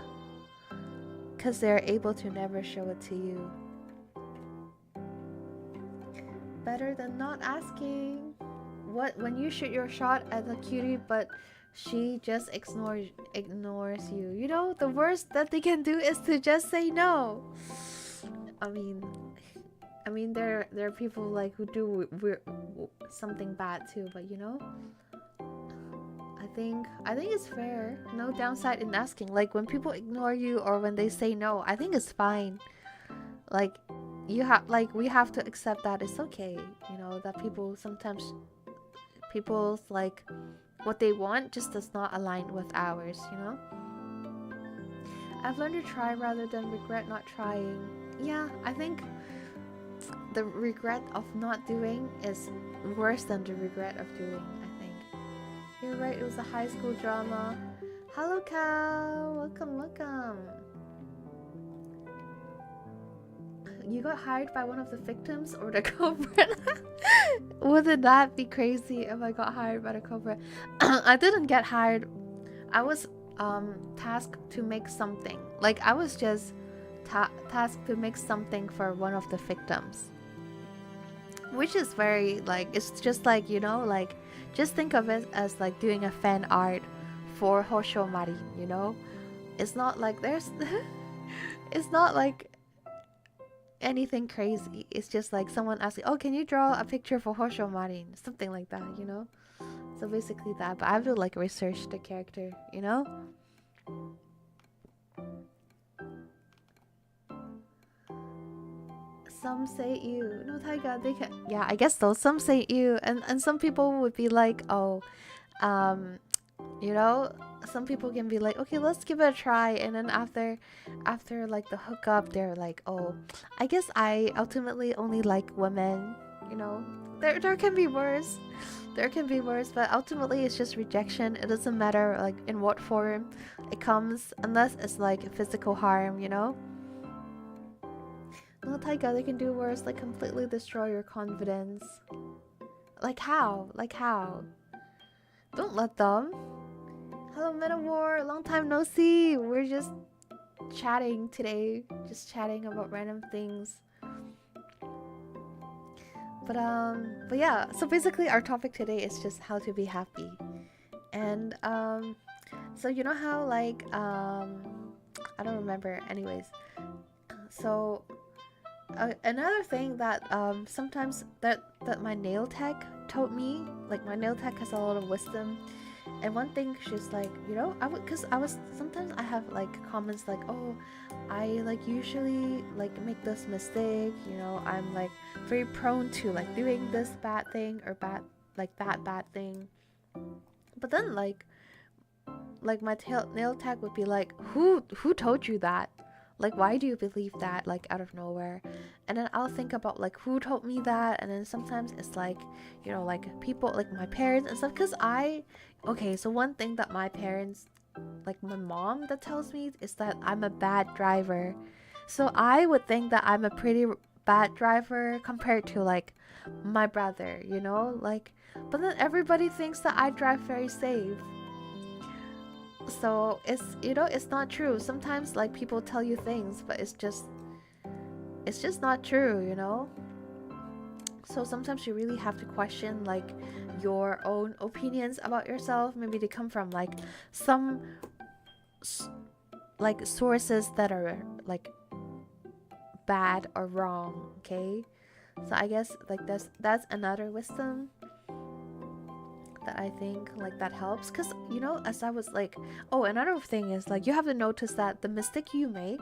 because they're able to never show it to you. Better than not asking. What when you shoot your shot at a cutie but she just ignores you. You know, the worst that they can do is to just say no. I mean there are people like who do something bad too, but you know, I think it's fair. No downside in asking. Like when people ignore you or when they say no, I think it's fine. Like we have to accept that it's okay. You know, that people's like what they want just does not align with ours, you know? I've learned to try rather than regret not trying. Yeah, I think the regret of not doing is worse than the regret of doing, I think. You're right, it was a high school drama. Hello, Cow! Welcome. You got hired by one of the victims or the culprit? Wouldn't that be crazy if I got hired by the culprit? I didn't get hired. I was tasked to make something. Like I was just tasked to make something for one of the victims. Which is very like, it's just like, you know, like just think of it as like doing a fan art for 𝐒𝐡𝐚𝐭 𝐑𝐮𝐥𝐬, you know? It's not like there's it's not like anything crazy. It's just like someone asking, oh, can you draw a picture for 𝐒𝐡𝐚𝐭 𝐑𝐮𝐿, something like that, you know? So basically that, but I have to like research the character, you know? Some say you. No, Taiga, they can. Yeah, I guess so. Some say you, and some people would be like, oh, you know, some people can be like, okay, let's give it a try, and then after like the hookup, they're like, oh, I guess I ultimately only like women. You know, there can be worse. There can be worse, but ultimately it's just rejection. It doesn't matter like in what form it comes, unless it's like physical harm. You know. No, Taiga, they can do worse, like completely destroy your confidence. Like how? Like how? Don't let them. Hello, Metawar. Long time no see. We're just chatting today. Just chatting about random things. But yeah. So basically, our topic today is just how to be happy. And so you know how like I don't remember. Anyways, so. Another thing that sometimes that my nail tech told me, like my nail tech has a lot of wisdom, and one thing she's like, you know, sometimes I have like comments like, oh, I like usually like make this mistake, you know, I'm like very prone to like doing this bad thing or that bad thing, but then like my nail tech would be like, who told you that? Like, why do you believe that, like, out of nowhere? And then I'll think about, like, who told me that? And then sometimes it's, like, you know, like, people, like, my parents and stuff. Because okay, so one thing that my parents, like, my mom that tells me is that I'm a bad driver. So I would think that I'm a pretty bad driver compared to, like, my brother, you know? Like, but then everybody thinks that I drive very safe. So it's, you know, it's not true. Sometimes like people tell you things, but it's just not true, you know. So sometimes you really have to question like your own opinions about yourself. Maybe they come from like some like sources that are like bad or wrong. Okay, so I guess like that's another wisdom. that I think like that helps, because you know, as I was like, oh, another thing is like you have to notice that the mistake you make,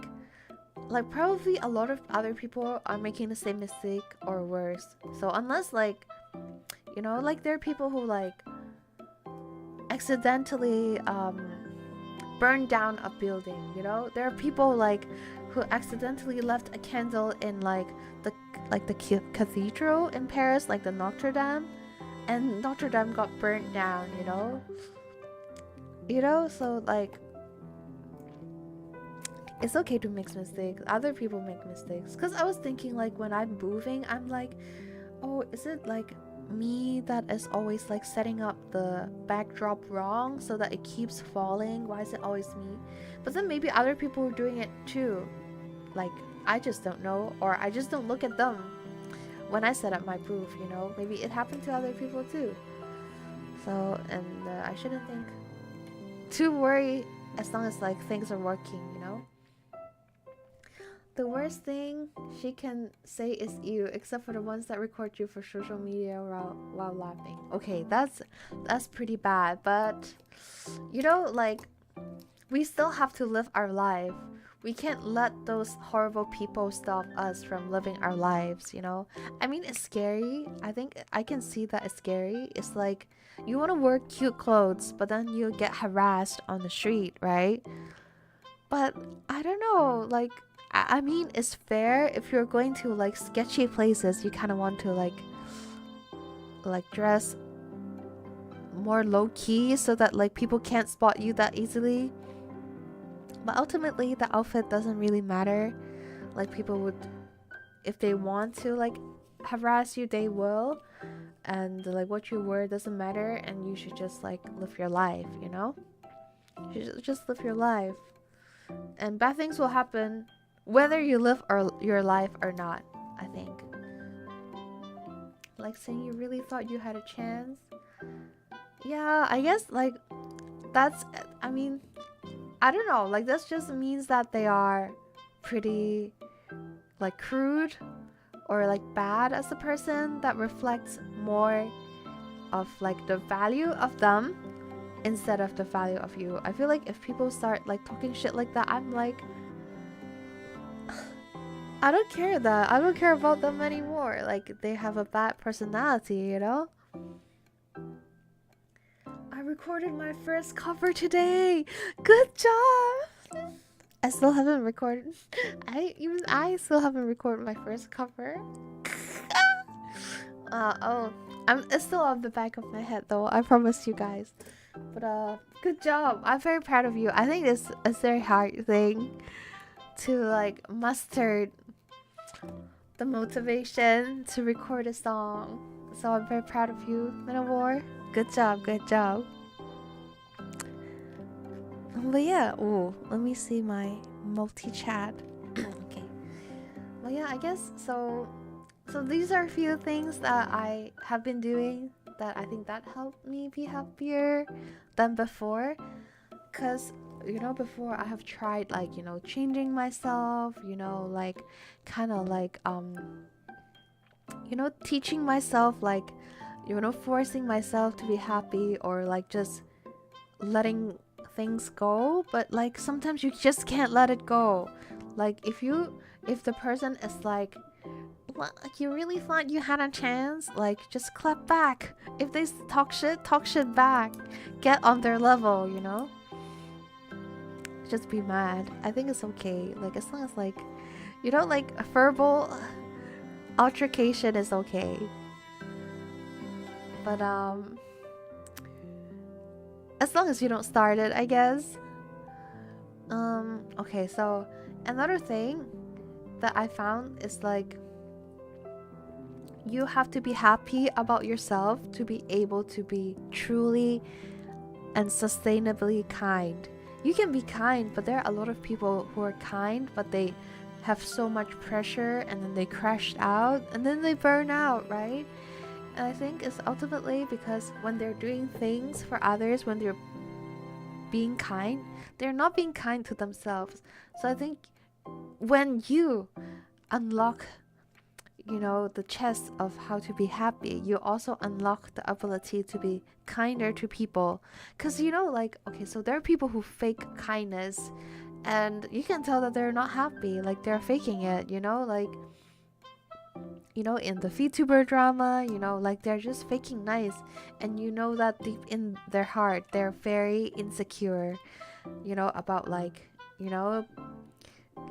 like probably a lot of other people are making the same mistake or worse. So unless like, you know, like there are people who like accidentally burn down a building, you know, there are people like who accidentally left a candle in like the cathedral in Paris, like the Notre Dame, and Notre Dame got burnt down, you know, so like it's okay to make mistakes. Other people make mistakes, because I was thinking like when I'm moving, I'm like, oh, is it like me that is always like setting up the backdrop wrong so that it keeps falling? Why is it always me? But then maybe other people are doing it too, like I just don't know, or I just don't look at them when I set up my booth, you know. Maybe it happened to other people too. So, and I shouldn't think too worry as long as like things are working, you know. The worst thing she can say is ew, except for the ones that record you for social media while laughing. Okay, that's pretty bad, but you know, like we still have to live our life. We can't let those horrible people stop us from living our lives, you know. I mean, it's scary. I think I can see that it's scary. It's like you want to wear cute clothes, but then you get harassed on the street, right? But I don't know, like I mean, it's fair if you're going to like sketchy places, you kind of want to like dress more low-key so that like people can't spot you that easily. But ultimately the outfit doesn't really matter. Like people would, if they want to like harass you, they will, and like what you wear doesn't matter, and you should just like live your life, you know. You should just live your life, and bad things will happen whether you live your life or not, I think. Like saying you really thought you had a chance. Yeah, I guess like that's, I mean, I don't know, like that just means that they are pretty like crude or like bad as a person. That reflects more of like the value of them instead of the value of you. I feel like if people start like talking shit like that, I'm like, I don't care about them anymore. Like they have a bad personality, you know. I recorded my first cover today. Good job. I still haven't recorded. I still haven't recorded my first cover. It's still on the back of my head though. I promise you guys. But good job. I'm very proud of you. I think it's a very hard thing to like muster the motivation to record a song. So I'm very proud of you, Minowar. Good job, good job. But yeah, ooh, let me see my multi-chat. Okay. Well yeah, I guess so these are a few things that I have been doing that I think that helped me be happier than before. Cause you know, before I have tried like, you know, changing myself, you know, like kind of like you know, teaching myself, like, you know, forcing myself to be happy, or like just letting things go. But like sometimes you just can't let it go. Like if the person is like you really thought you had a chance, like just clap back. If they talk shit back. Get on their level, you know. Just be mad. I think it's okay. Like as long as like, you know, like a verbal altercation is okay. But as long as you don't start it, I guess. Okay, so another thing that I found is like you have to be happy about yourself to be able to be truly and sustainably kind. You can be kind, but there are a lot of people who are kind, but they have so much pressure and then they crashed out and then they burn out, right? And I think it's ultimately because when they're doing things for others, when they're being kind, they're not being kind to themselves. So I think when you unlock you know, the chest of how to be happy, you also unlock the ability to be kinder to people. Because, you know, like, okay, so there are people who fake kindness, and you can tell that they're not happy, like they're faking it, you know, like, you know, in the VTuber drama, you know, like they're just faking nice, and you know that deep in their heart they're very insecure, you know, about like, you know,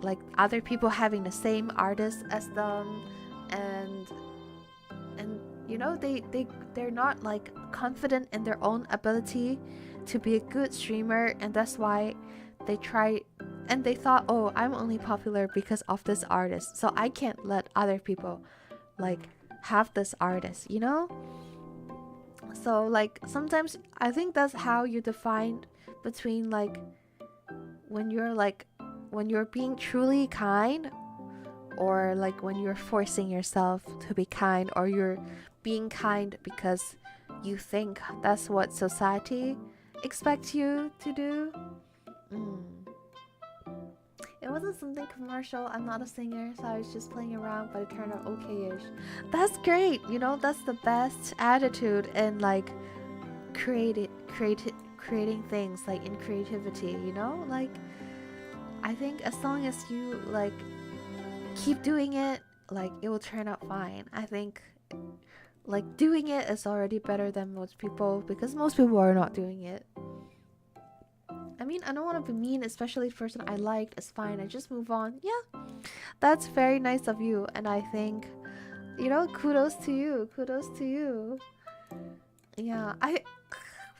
like other people having the same artist as them, and you know, they're not like confident in their own ability to be a good streamer, and that's why they try, and they thought, oh, I'm only popular because of this artist, so I can't let other people like have this artist, you know. So like sometimes I think that's how you define between like when you're like when you're being truly kind, or like when you're forcing yourself to be kind, or you're being kind because you think that's what society expects you to do. mm. It wasn't something commercial. I'm not a singer, so I was just playing around, but it turned out okay-ish. That's great. You know, that's the best attitude in like creating things, like in creativity, you know? Like I think as long as you like keep doing it, like it will turn out fine. I think like doing it is already better than most people, because most people are not doing it. I mean, I don't want to be mean, especially the person I liked. It's fine, I just move on. Yeah, that's very nice of you, and I think, you know, kudos to you. Kudos to you. Yeah,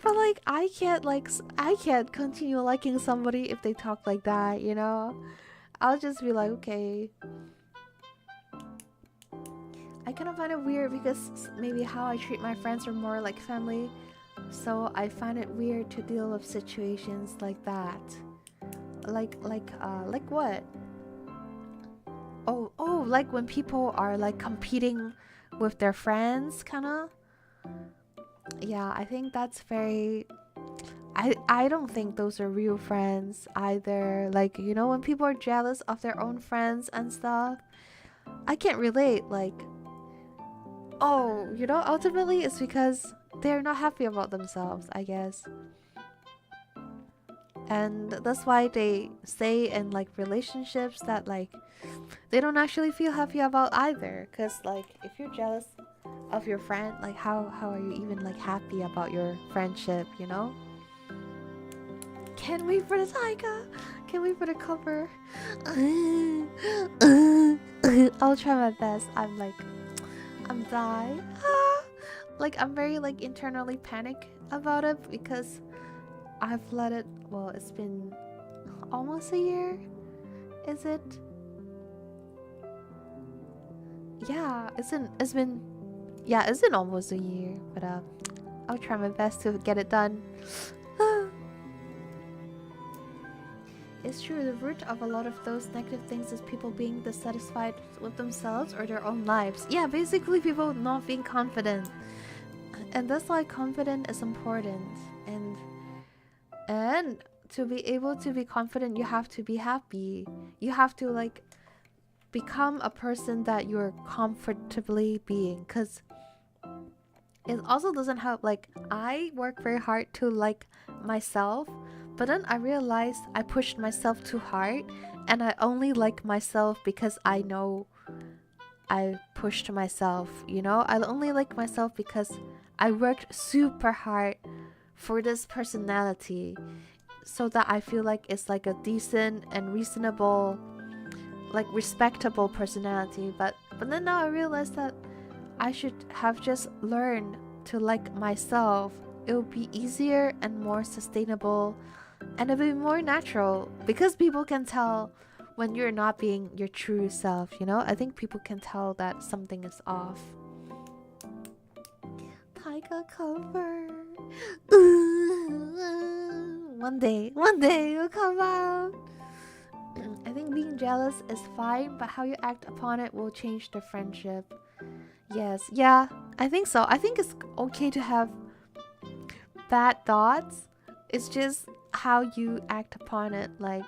but like I can't continue liking somebody if they talk like that, you know? I'll just be like, okay. I kind of find it weird because maybe how I treat my friends are more like family. So I find it weird to deal with situations like that. Like what? Oh, like when people are like competing with their friends, kinda. Yeah, I think that's very. I don't think those are real friends either. Like, you know, when people are jealous of their own friends and stuff, I can't relate. Like, oh, you know, ultimately it's because they're not happy about themselves, I guess. And that's why they stay in like relationships that like they don't actually feel happy about either. Cause like if you're jealous of your friend, like how are you even like happy about your friendship, you know? Can't wait for the Taiga. Can't wait for the cover. I'll try my best. I'm dying. Like I'm very like internally panic about it because I've let it. Well, it's been almost a year. Is it? Yeah, it's been. Yeah, it's been almost a year. But I'll try my best to get it done. It's true, the root of a lot of those negative things is people being dissatisfied with themselves or their own lives. Yeah, basically people not being confident. And that's why confident is important. And to be able to be confident, you have to be happy. You have to like become a person that you're comfortably being, cuz it also doesn't help. Like I work very hard to like myself, but then I realized I pushed myself too hard, and I only like myself because I know I pushed myself, you know? I only like myself because I worked super hard for this personality, so that I feel like it's like a decent and reasonable, like respectable personality. But then now I realize that I should have just learned to like myself. It would be easier and more sustainable, and it'll be more natural, because people can tell when you're not being your true self, you know? I think people can tell that something is off. Taiga cover. One day it'll come out. I think being jealous is fine, but how you act upon it will change the friendship. Yes, yeah, I think so. I think it's okay to have bad thoughts. It's just how you act upon it. Like,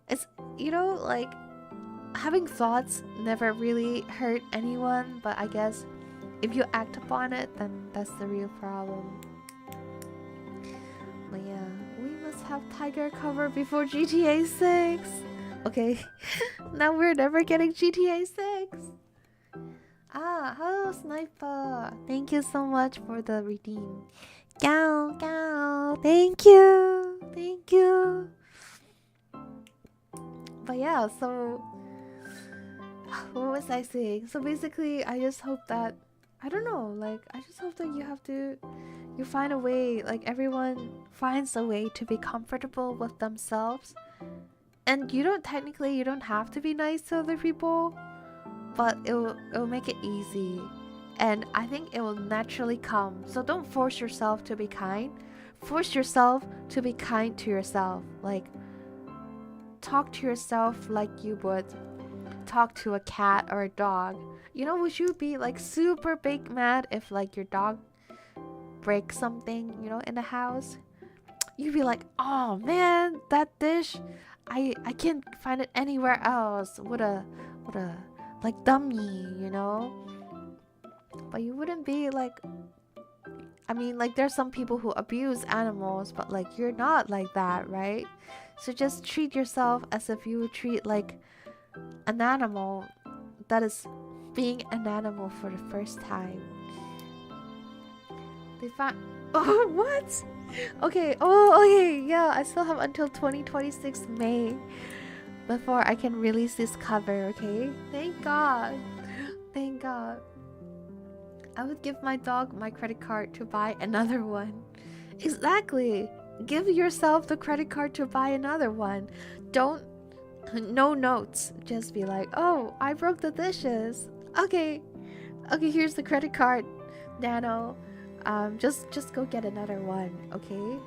it's, you know, like, having thoughts never really hurt anyone, but I guess if you act upon it, then that's the real problem. But yeah, we must have Taiga cover before GTA 6. Okay, now we're never getting GTA 6. Ah, hello Sniper. Thank you so much for the redeem. 𝐂𝐚𝐭. Thank you. Thank you. But yeah, so what was I saying? So basically, I just hope that, I don't know, like, I just hope that you find a way, like, everyone finds a way to be comfortable with themselves. And you don't have to be nice to other people, but it'll make it easy. And I think it will naturally come. So don't force yourself to be kind. Force yourself to be kind to yourself. Like, talk to yourself like you would talk to a cat or a dog. You know, would you be like super big mad if like your dog breaks something, you know, in the house? You'd be like, oh man, that dish, I can't find it anywhere else. What a like dummy, you know? But you wouldn't be like, I mean, like, there's some people who abuse animals, but like, you're not like that, right? So just treat yourself as if you would treat like an animal that is being an animal for the first time. They found, oh, what? Okay, oh, okay, yeah, I still have until 2026 May before I can release this cover, okay? Thank God. Thank God. I would give my dog my credit card to buy another one. Exactly. Give yourself the credit card to buy another one. Don't, no notes. Just be like, oh, I broke the dishes. Okay. Okay, here's the credit card, Nano. Just go get another one, okay?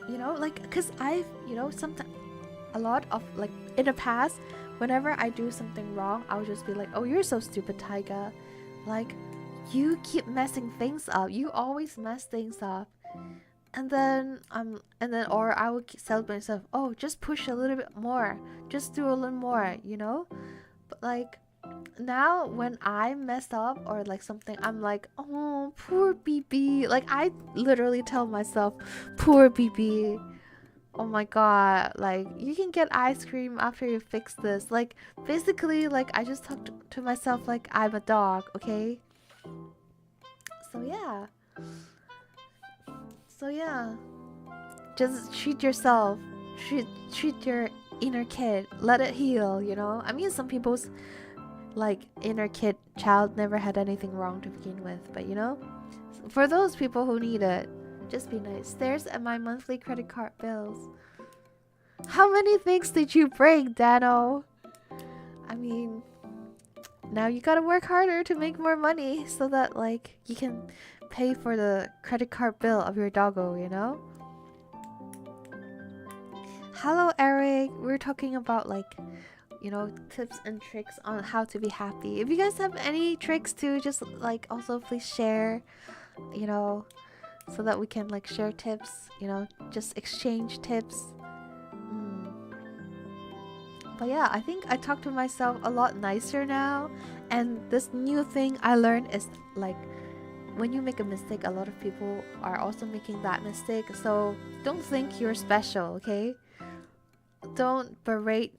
You know, like, cause I've, you know, sometimes, a lot of, like, in the past, whenever I do something wrong, I'll just be like, oh, you're so stupid, Taiga. Like, you keep messing things up. You always mess things up. And then, or I would tell myself, oh, just push a little bit more. Just do a little more, you know? But, like, now when I mess up or like something, I'm like, oh, poor BB. Like, I literally tell myself, poor BB. Oh my god, like, you can get ice cream after you fix this. Like, basically, like, I just talk to myself like I'm a dog, okay? So yeah. So yeah. Just treat yourself. Treat your inner kid. Let it heal, you know? I mean, some people's like inner kid child never had anything wrong to begin with, but you know, for those people who need it, just be nice. Stares at my monthly credit card bills. How many things did you break, Dano? I mean, now you gotta work harder to make more money so that like you can pay for the credit card bill of your doggo, you know? Hello Eric, we're talking about like, you know, tips and tricks on how to be happy. If you guys have any tricks too, just like also please share, you know, so that we can like share tips, you know, just exchange tips. But yeah, I think I talk to myself a lot nicer now. And this new thing I learned is like, when you make a mistake, a lot of people are also making that mistake. So don't think you're special, okay? Don't berate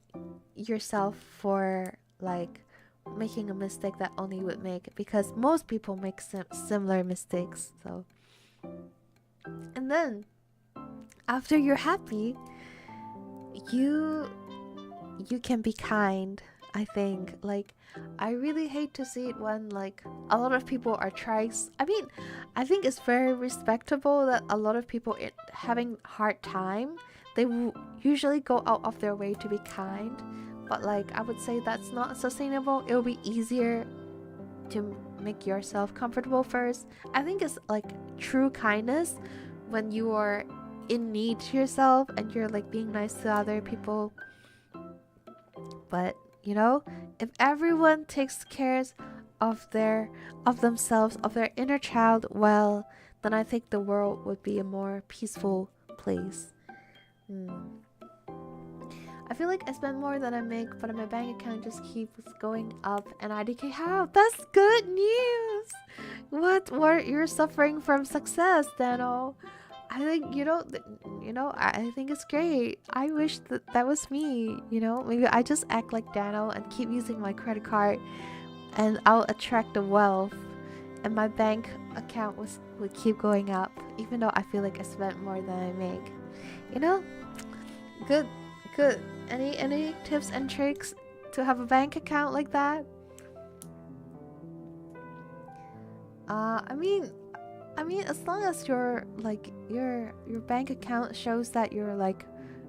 yourself for like making a mistake that only you would make, because most people make similar mistakes. So, and then after you're happy, you can be kind. I think, like, I really hate to see it when like a lot of people are trying. I mean, I think it's very respectable that a lot of people having hard time, they usually go out of their way to be kind. But like, I would say that's not sustainable. It'll be easier to make yourself comfortable first. I think it's like true kindness when you are in need to yourself and you're like being nice to other people. But you know, if everyone takes care of themselves, of their inner child well, then I think the world would be a more peaceful place. I feel like I spend more than I make, but my bank account just keeps going up. And IDK, how? That's good news. What? You're suffering from success, Dano? I think I think it's great. I wish that was me. Maybe I just act like Dano and keep using my credit card, and I'll attract the wealth, and my bank account would keep going up, even though I feel like I spent more than I make. Good, good. Any tips and tricks to have a bank account like that? I mean, as long as your bank account shows that you're like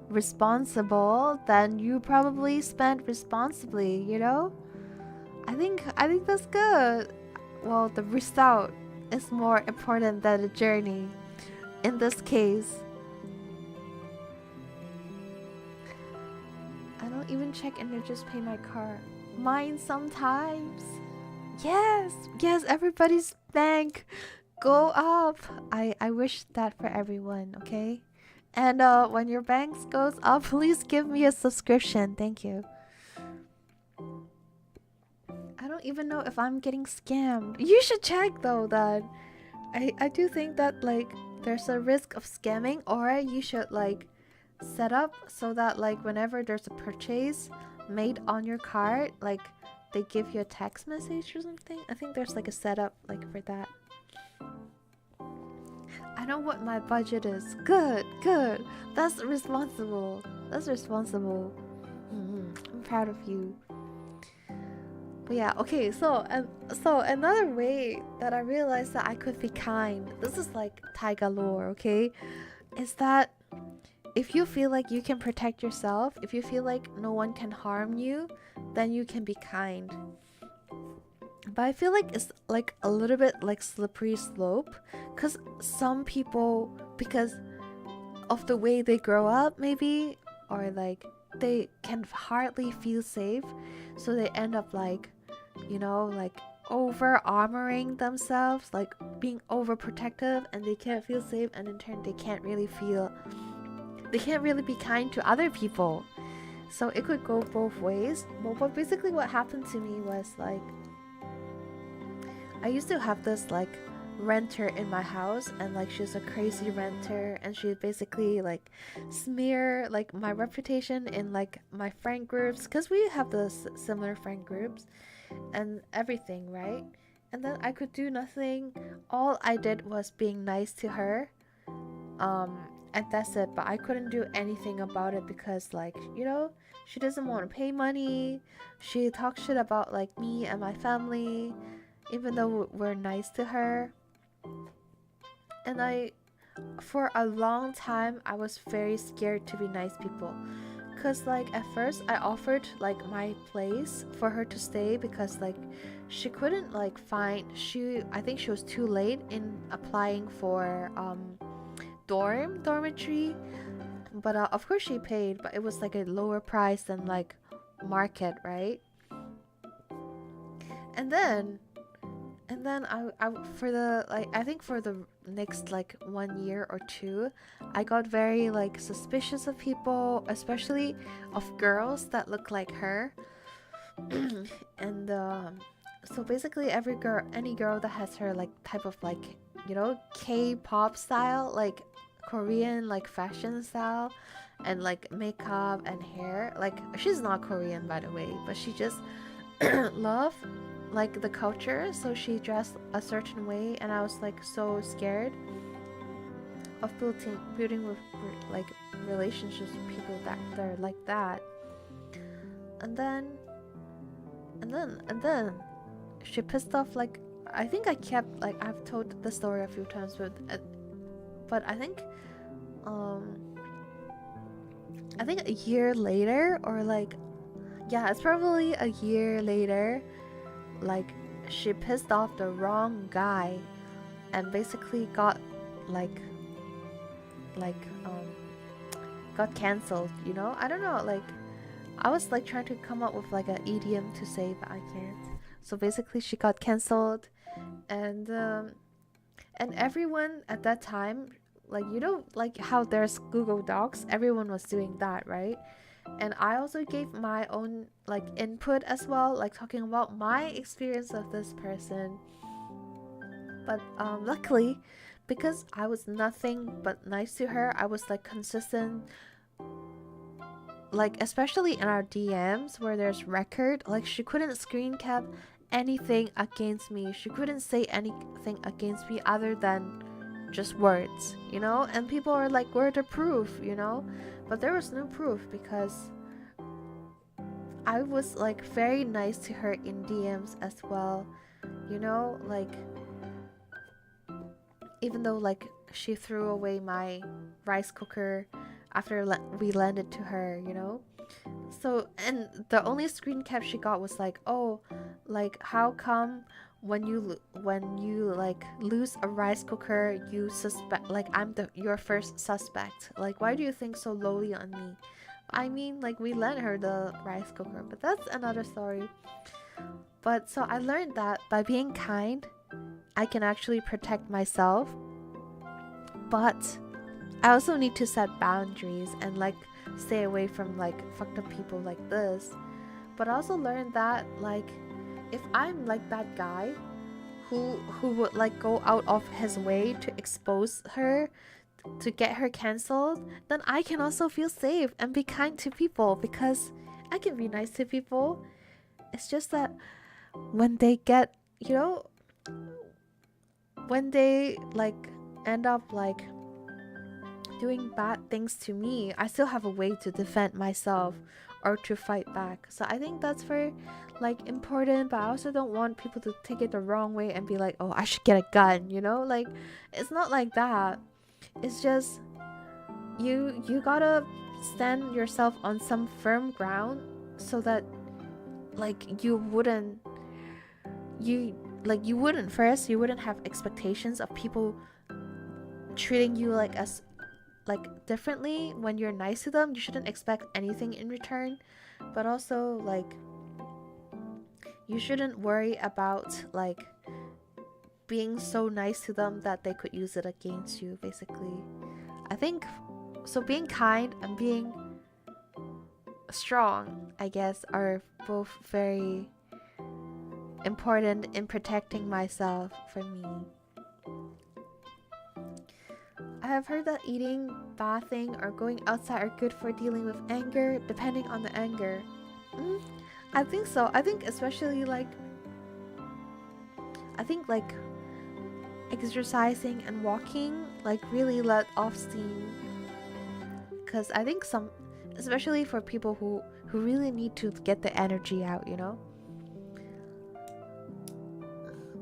responsible, then you probably spend responsibly. I think that's good. Well, the result is more important than the journey. In this case, I don't even check and I just pay my car. Mine sometimes. Yes, everybody's bank go up. I wish that for everyone, okay? And when your banks goes up, please give me a subscription. Thank you. I don't even know if I'm getting scammed. You should check though that I do think that like there's a risk of scamming, or you should like set up so that like whenever there's a purchase made on your card, like they give you a text message or something. I think there's like a setup like for that. I know what my budget is. Good. That's responsible. I'm proud of you. But yeah, okay, so another way that I realized that I could be kind, this is like Taiga lore, okay, is that if you feel like you can protect yourself, if you feel like no one can harm you, then you can be kind. But I feel like it's like a little bit like slippery slope, because some people, because of the way they grow up maybe, or like they can hardly feel safe, so they end up like, like over armoring themselves, like being overprotective, and they can't feel safe, and in turn they can't really be kind to other people. So it could go both ways. But basically what happened to me was like, I used to have this like renter in my house, and like she's a crazy renter, and she basically like smear like my reputation in like my friend groups, because we have this similar friend groups and everything, right? And then I could do nothing. All I did was being nice to her, and that's it. But I couldn't do anything about it because like, she doesn't want to pay money. She talks shit about like me and my family, even though we're nice to her. And for a long time, I was very scared to be nice people, because like at first I offered like my place for her to stay, because like she couldn't like find, I think she was too late in applying for dormitory, but of course she paid, but it was like a lower price than like market, right? And then I for the like, I think for the next like 1 year or two, I got very like suspicious of people, especially of girls that look like her. And so basically any girl that has her like type of like, K-pop style, like Korean like fashion style, and like makeup and hair, like she's not Korean by the way, but she just love like the culture, so she dressed a certain way, and I was like so scared of building with like relationships with people that they're like that. And then she pissed off, like I think I kept, like I've told the story a few times, but I think a year later, or like, yeah, it's probably a year later, like she pissed off the wrong guy and basically got got cancelled, I don't know, like I was like trying to come up with like an idiom to say, but I can't. So basically she got cancelled, and everyone at that time, like like how there's Google Docs, everyone was doing that, right? and I also gave my own like input as well, like talking about my experience of this person. But luckily, because I was nothing but nice to her, I was like consistent, like especially in our DMs where there's record, like she couldn't screen cap anything against me. She couldn't say anything against me other than just words, you know? And people are like, where the proof, you know? But there was no proof because I was like very nice to her in DMs as well, you know? Like, even though like she threw away my rice cooker after we landed to her, you know? So, and the only screen cap she got was like, oh, like how come when you like lose a rice cooker, you suspect, like I'm your first suspect, like why do you think so lowly on me? I mean, like we lent her the rice cooker, but that's another story. But so I learned that by being kind, I can actually protect myself, but I also need to set boundaries and like stay away from like fucked up people like this. But I also learned that like if I'm like that guy who would like go out of his way to expose her, to get her cancelled, then I can also feel safe and be kind to people, because I can be nice to people. It's just that when they get, you know, when they like end up like doing bad things to me, I still have a way to defend myself or to fight back. So I think that's very like important, but I also don't want people to take it the wrong way and be like, oh, I should get a gun, you know? Like it's not like that. It's just you gotta stand yourself on some firm ground so that like you wouldn't first, you wouldn't have expectations of people treating you like as like differently when you're nice to them. You shouldn't expect anything in return, but also like you shouldn't worry about like being so nice to them that they could use it against you, basically. I think so being kind and being strong, I guess, are both very important in protecting myself for me. I have heard that eating, bathing, or going outside are good for dealing with anger, depending on the anger. I think so. I think especially like exercising and walking like really let off steam, because I think some, especially for people who really need to get the energy out, you know.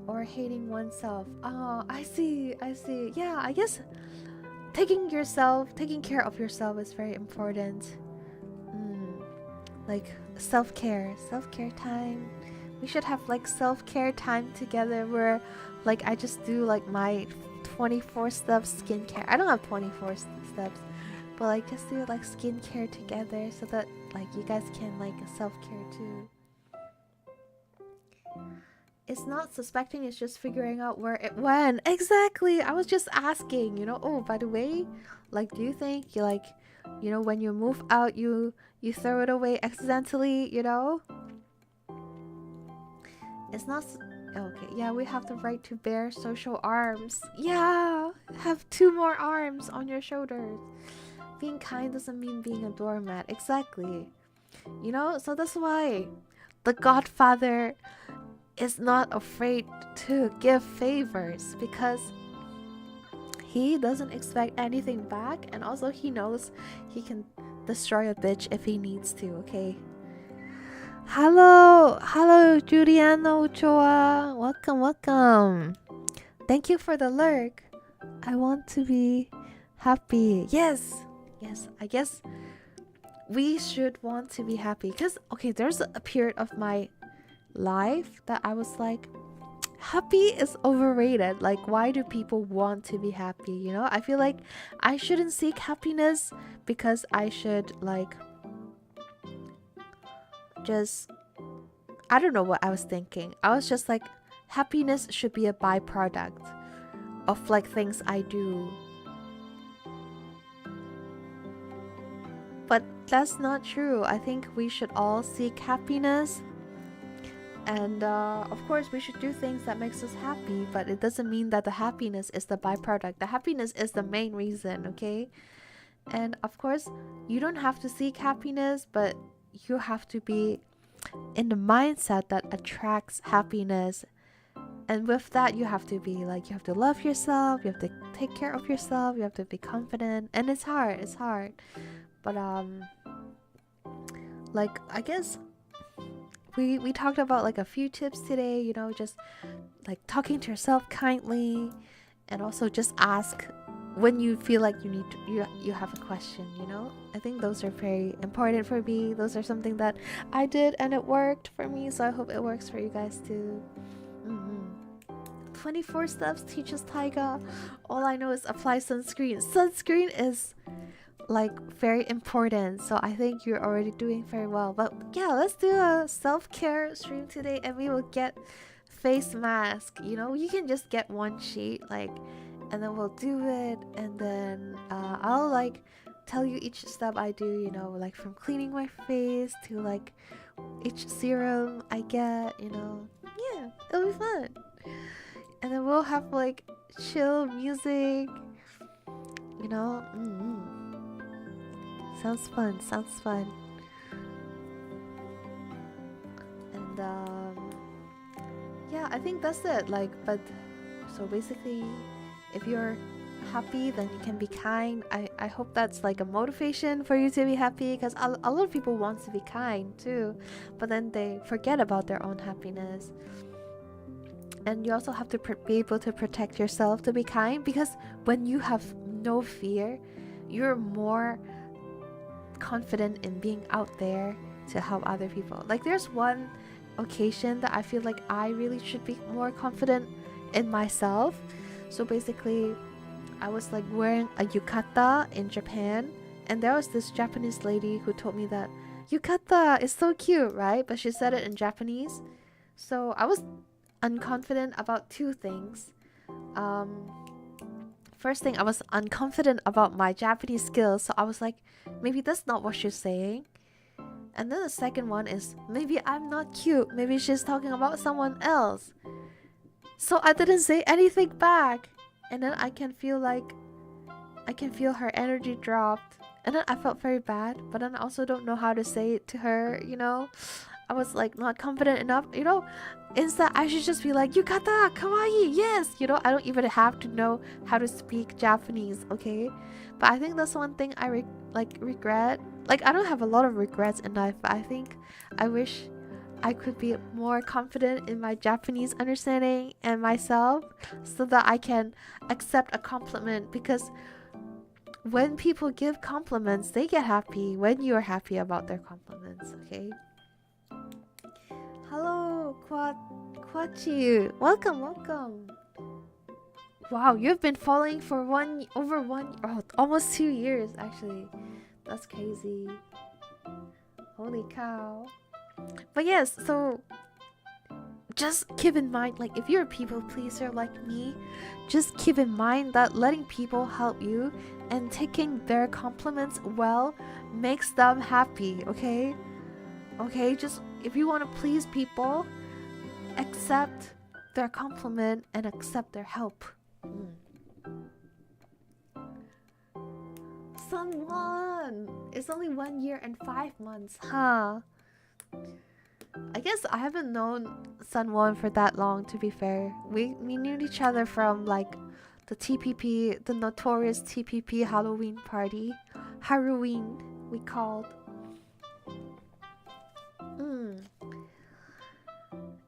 Or hating oneself. Oh, I see. Yeah, I guess taking care of yourself is very important. Like self-care time. We should have like self-care time together where like I just do like my 24 steps skincare. I don't have 24 steps, but like just do like skincare together so that like you guys can like self-care too. It's not suspecting, it's just figuring out where it went. Exactly. I was just asking, you know, oh, by the way, like do you think you like, you know, when you move out you throw it away accidentally, you know? It's not okay. Yeah, we have the right to bear social arms. Yeah, have 2 more arms on your shoulders. Being kind doesn't mean being a doormat. Exactly. You know, so that's why the Godfather is not afraid to give favors, because he doesn't expect anything back, and also he knows he can destroy a bitch if he needs to. Okay. Hello, Juliano Ochoa. Welcome. Thank you for the lurk. I want to be happy. Yes. I guess we should want to be happy, because okay, there's a period of my life that I was like, happy is overrated. Like, why do people want to be happy? You know, I feel like I shouldn't seek happiness, because I should like just, I don't know what I was thinking. I was just like, happiness should be a byproduct of like things I do. But that's not true. I think we should all seek happiness. And of course, we should do things that makes us happy, but it doesn't mean that the happiness is the byproduct. The happiness is the main reason, okay? And of course, you don't have to seek happiness, but you have to be in the mindset that attracts happiness. And with that, you have to be like, you have to love yourself, you have to take care of yourself, you have to be confident. And it's hard. But like, I guess we talked about like a few tips today, you know, just like talking to yourself kindly, and also just ask when you feel like you need to, you have a question, you know. I think those are very important for me. Those are something that I did and it worked for me, so I hope it works for you guys too. 24 steps teaches Taiga. All I know is apply sunscreen. Sunscreen is like very important, so I think you're already doing very well. But yeah, let's do a self-care stream today, and we will get face mask. You know, you can just get one sheet, like, and then we'll do it, and then I'll like tell you each step I do, you know, like from cleaning my face to like each serum I get, you know. Yeah, it'll be fun. And then we'll have like chill music, you know. Sounds fun. And yeah, I think that's it. Like, but so basically, if you're happy, then you can be kind. I hope that's like a motivation for you to be happy, because a lot of people want to be kind too, but then they forget about their own happiness. And you also have to be able to protect yourself to be kind, because when you have no fear, you're more confident in being out there to help other people. Like, there's one occasion that I feel like I really should be more confident in myself. So basically, I was like wearing a yukata in Japan, and there was this Japanese lady who told me that yukata is so cute, right? But she said it in Japanese. So I was unconfident about two things. First thing, I was unconfident about my Japanese skills, so I was like, maybe that's not what she's saying. And then the second one is, maybe I'm not cute, maybe she's talking about someone else. So I didn't say anything back, and then I can feel her energy dropped, and then I felt very bad, but then I also don't know how to say it to her, you know. I was like not confident enough, you know. Instead, I should just be like, yukata, kawaii, yes, you know. I don't even have to know how to speak Japanese, okay? But I think that's one thing I regret. Like, I don't have a lot of regrets in life, but I think I wish I could be more confident in my Japanese understanding and myself, so that I can accept a compliment, because when people give compliments, they get happy when you are happy about their compliments, okay? Hello, 𝐂𝐡𝐚𝐭. Welcome. Wow, you've been following for almost 2 years actually. That's crazy. Holy cow. But yes, so just keep in mind, like, if you're a people pleaser like me, just keep in mind that letting people help you and taking their compliments well makes them happy, okay? Okay, just if you want to please people, accept their compliment and accept their help. Sun 1! It's only 1 year and 5 months, huh? I guess I haven't known Sun 1 for that long, to be fair. We knew each other from like the TPP, the notorious TPP Halloween party. Halloween, we called.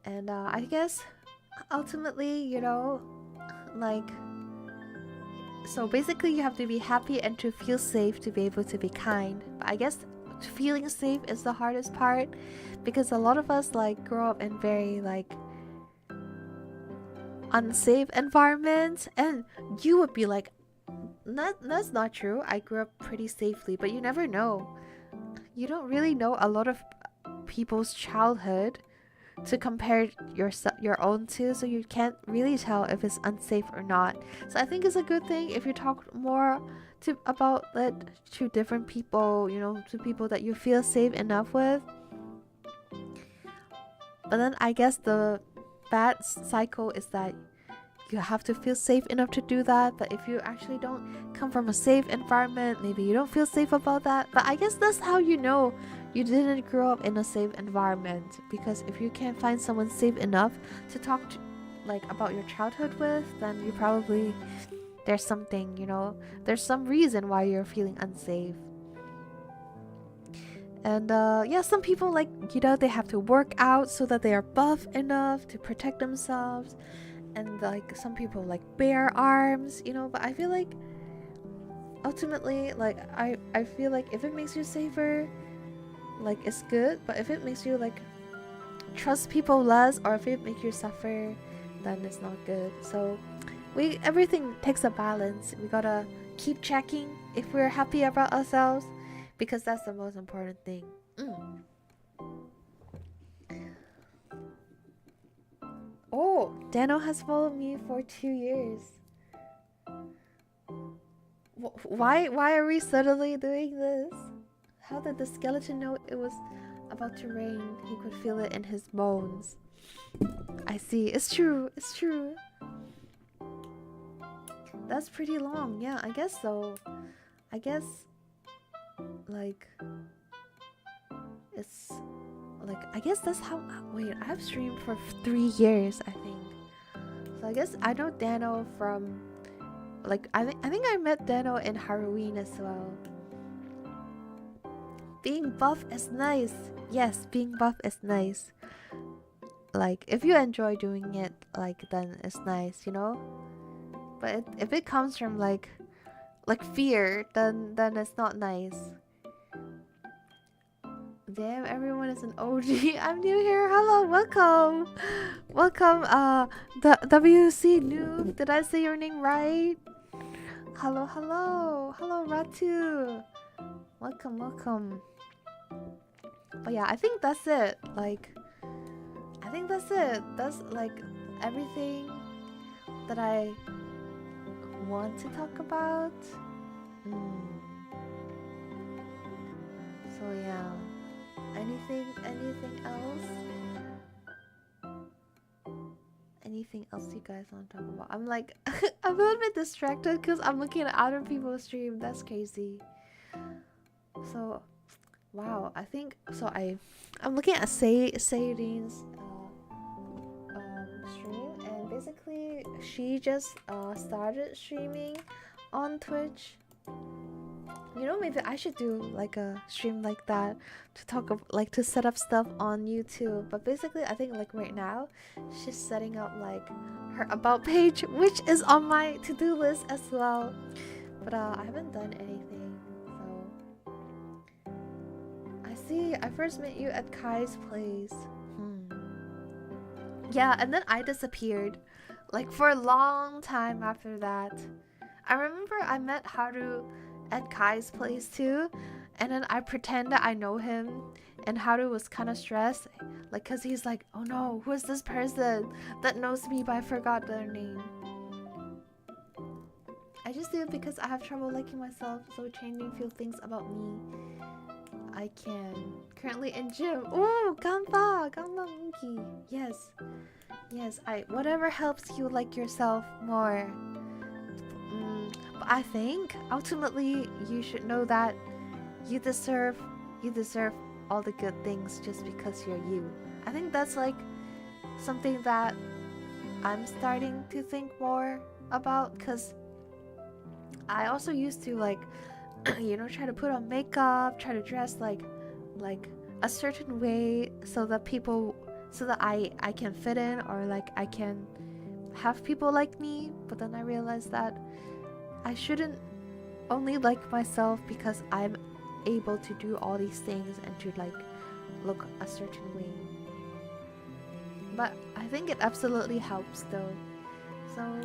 And I guess ultimately, you know, like, so basically you have to be happy and to feel safe to be able to be kind. But I guess feeling safe is the hardest part, because a lot of us like grow up in very like unsafe environments, and you would be like, that's not true, I grew up pretty safely. But you never know. You don't really know a lot of people's childhood, to compare your own to, so you can't really tell if it's unsafe or not. So I think it's a good thing if you talk more about it to different people, you know, to people that you feel safe enough with. But then I guess the bad cycle is that you have to feel safe enough to do that. But if you actually don't come from a safe environment, maybe you don't feel safe about that. But I guess that's how you know you didn't grow up in a safe environment, because if you can't find someone safe enough to talk to, like, about your childhood with, then you probably, there's something, you know, there's some reason why you're feeling unsafe. And yeah, some people, like, you know, they have to work out so that they are buff enough to protect themselves. And like some people like bare arms, you know. But I feel like ultimately, like, I feel like if it makes you safer, like, it's good. But if it makes you like trust people less, or if it makes you suffer, then it's not good. So everything takes a balance. We gotta keep checking if we're happy about ourselves, because that's the most important thing. Oh, Dano has followed me for 2 years. Why are we suddenly doing this? How did the skeleton know it was about to rain? He could feel it in his bones. I see. It's true. It's true. That's pretty long. Yeah, I guess so. I guess, like, it's like, I guess that's how. Wait, I've streamed for 3 years, I think. So I guess I know Dano from, like, I think I met Dano in Halloween as well. Being buff is nice. Yes, being buff is nice. Like, if you enjoy doing it, like, then it's nice, you know. But if it comes from like fear, then it's not nice. Damn, everyone is an OG. I'm new here. Hello, welcome. Welcome, the WC noob. Did I say your name right? Hello, hello. Hello, Ratu. Welcome, welcome. But yeah, I think that's it. Like, I think that's it. That's like everything that I want to talk about. So yeah. Anything else? Anything else you guys want to talk about? I'm like, I'm a little bit distracted because I'm looking at other people's stream. That's crazy. So, wow. I think so. I'm looking at Sayurine's stream, and basically she just started streaming on Twitch. You know, maybe I should do like a stream like that to talk like to set up stuff on YouTube. But basically, I think like right now she's setting up like her about page, which is on my to-do list as well. But I haven't done anything. So I see. I first met you at Kai's place. Yeah, and then I disappeared like for a long time after that. I remember I met Haru at Kai's place too, and then I pretend that I know him, and Haru was kind of stressed, like, cause he's like, oh no, who is this person that knows me but I forgot their name. I just do it because I have trouble liking myself, so changing few things about me I can. Currently in gym. Ooh, ganba monkey. Yes, whatever helps you like yourself more. But I think ultimately you should know that you deserve all the good things just because you're you. I think that's like something that I'm starting to think more about, because I also used to like you know, try to put on makeup, try to dress like a certain way so that I can fit in, or like I can have people like me. But then I realized that I shouldn't only like myself because I'm able to do all these things and to like look a certain way. But I think it absolutely helps though. So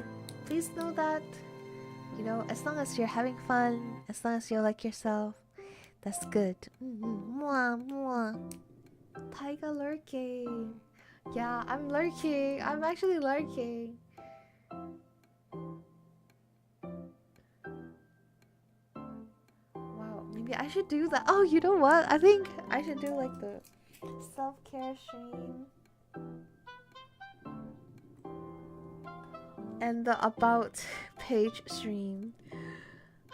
please know that, you know, as long as you're having fun, as long as you like yourself, that's good. Mwah, mwah. Taiga lurking. Yeah, I'm lurking. I'm actually lurking. Wow, maybe I should do that. Oh, you know what? I think I should do like the self-care stream and the about page stream.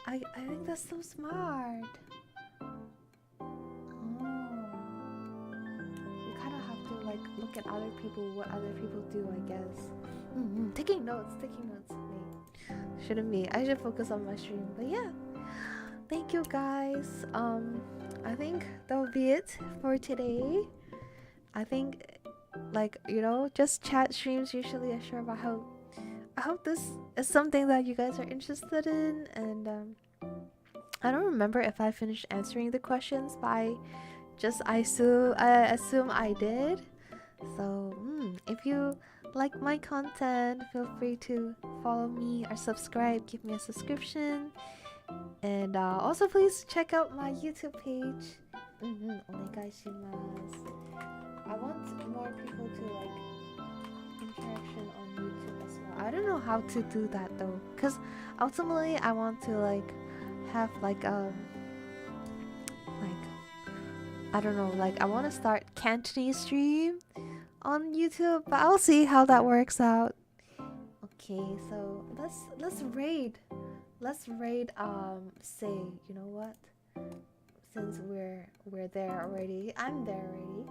I think that's so smart. You kind of have to like look at other people, what other people do, I guess. Taking notes. Wait, shouldn't be. I should focus on my stream. But yeah, thank you guys. I think that will be it for today. I think, like, you know, just chat streams usually are short, but I hope this is something that you guys are interested in. And I don't remember if I finished answering the questions, but I assume I did. So if you like my content, feel free to follow me or subscribe, give me a subscription. And also please check out my YouTube page. Onegaishimasu. I want more people to like interaction on YouTube as well. I don't know how to do that though, because ultimately I want to like have like I don't know, like I want to start Cantonese stream on YouTube, but I'll see how that works out. Okay, so let's raid say, you know what, since we're there already. I'm there already.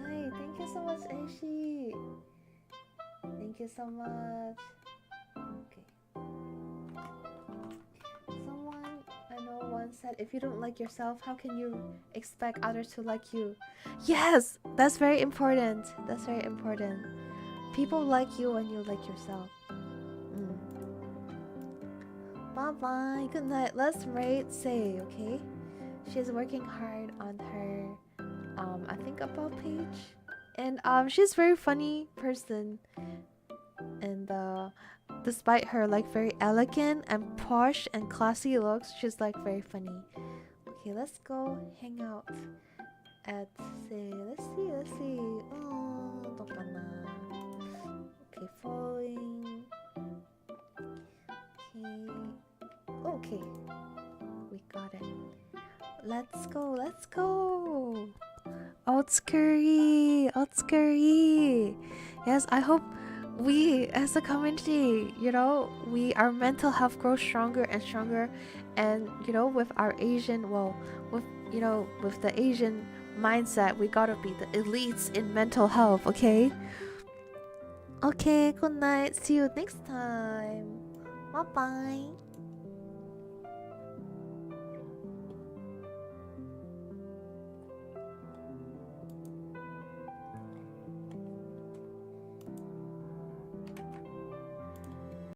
Hi, thank you so much, Aishi. Thank you so much. Okay, someone I know once said, if you don't like yourself, how can you expect others to like you? Yes, that's very important. That's very important. People like you when you like yourself. Bye bye. Good night. Let's rate Say, okay? She's working hard on her I think about page. And she's very funny person. And despite her like very elegant and posh and classy looks, she's like very funny. Okay, let's go hang out at Say. Let's see. Oh, okay, following. Okay, we got it. Let's go. 𝐂𝐡𝐚𝐭. Yes, I hope we as a community, you know, our mental health grows stronger and stronger. And you know, with our Asian, with the Asian mindset, we gotta be the elites in mental health. Okay, good night, see you next time. Bye bye.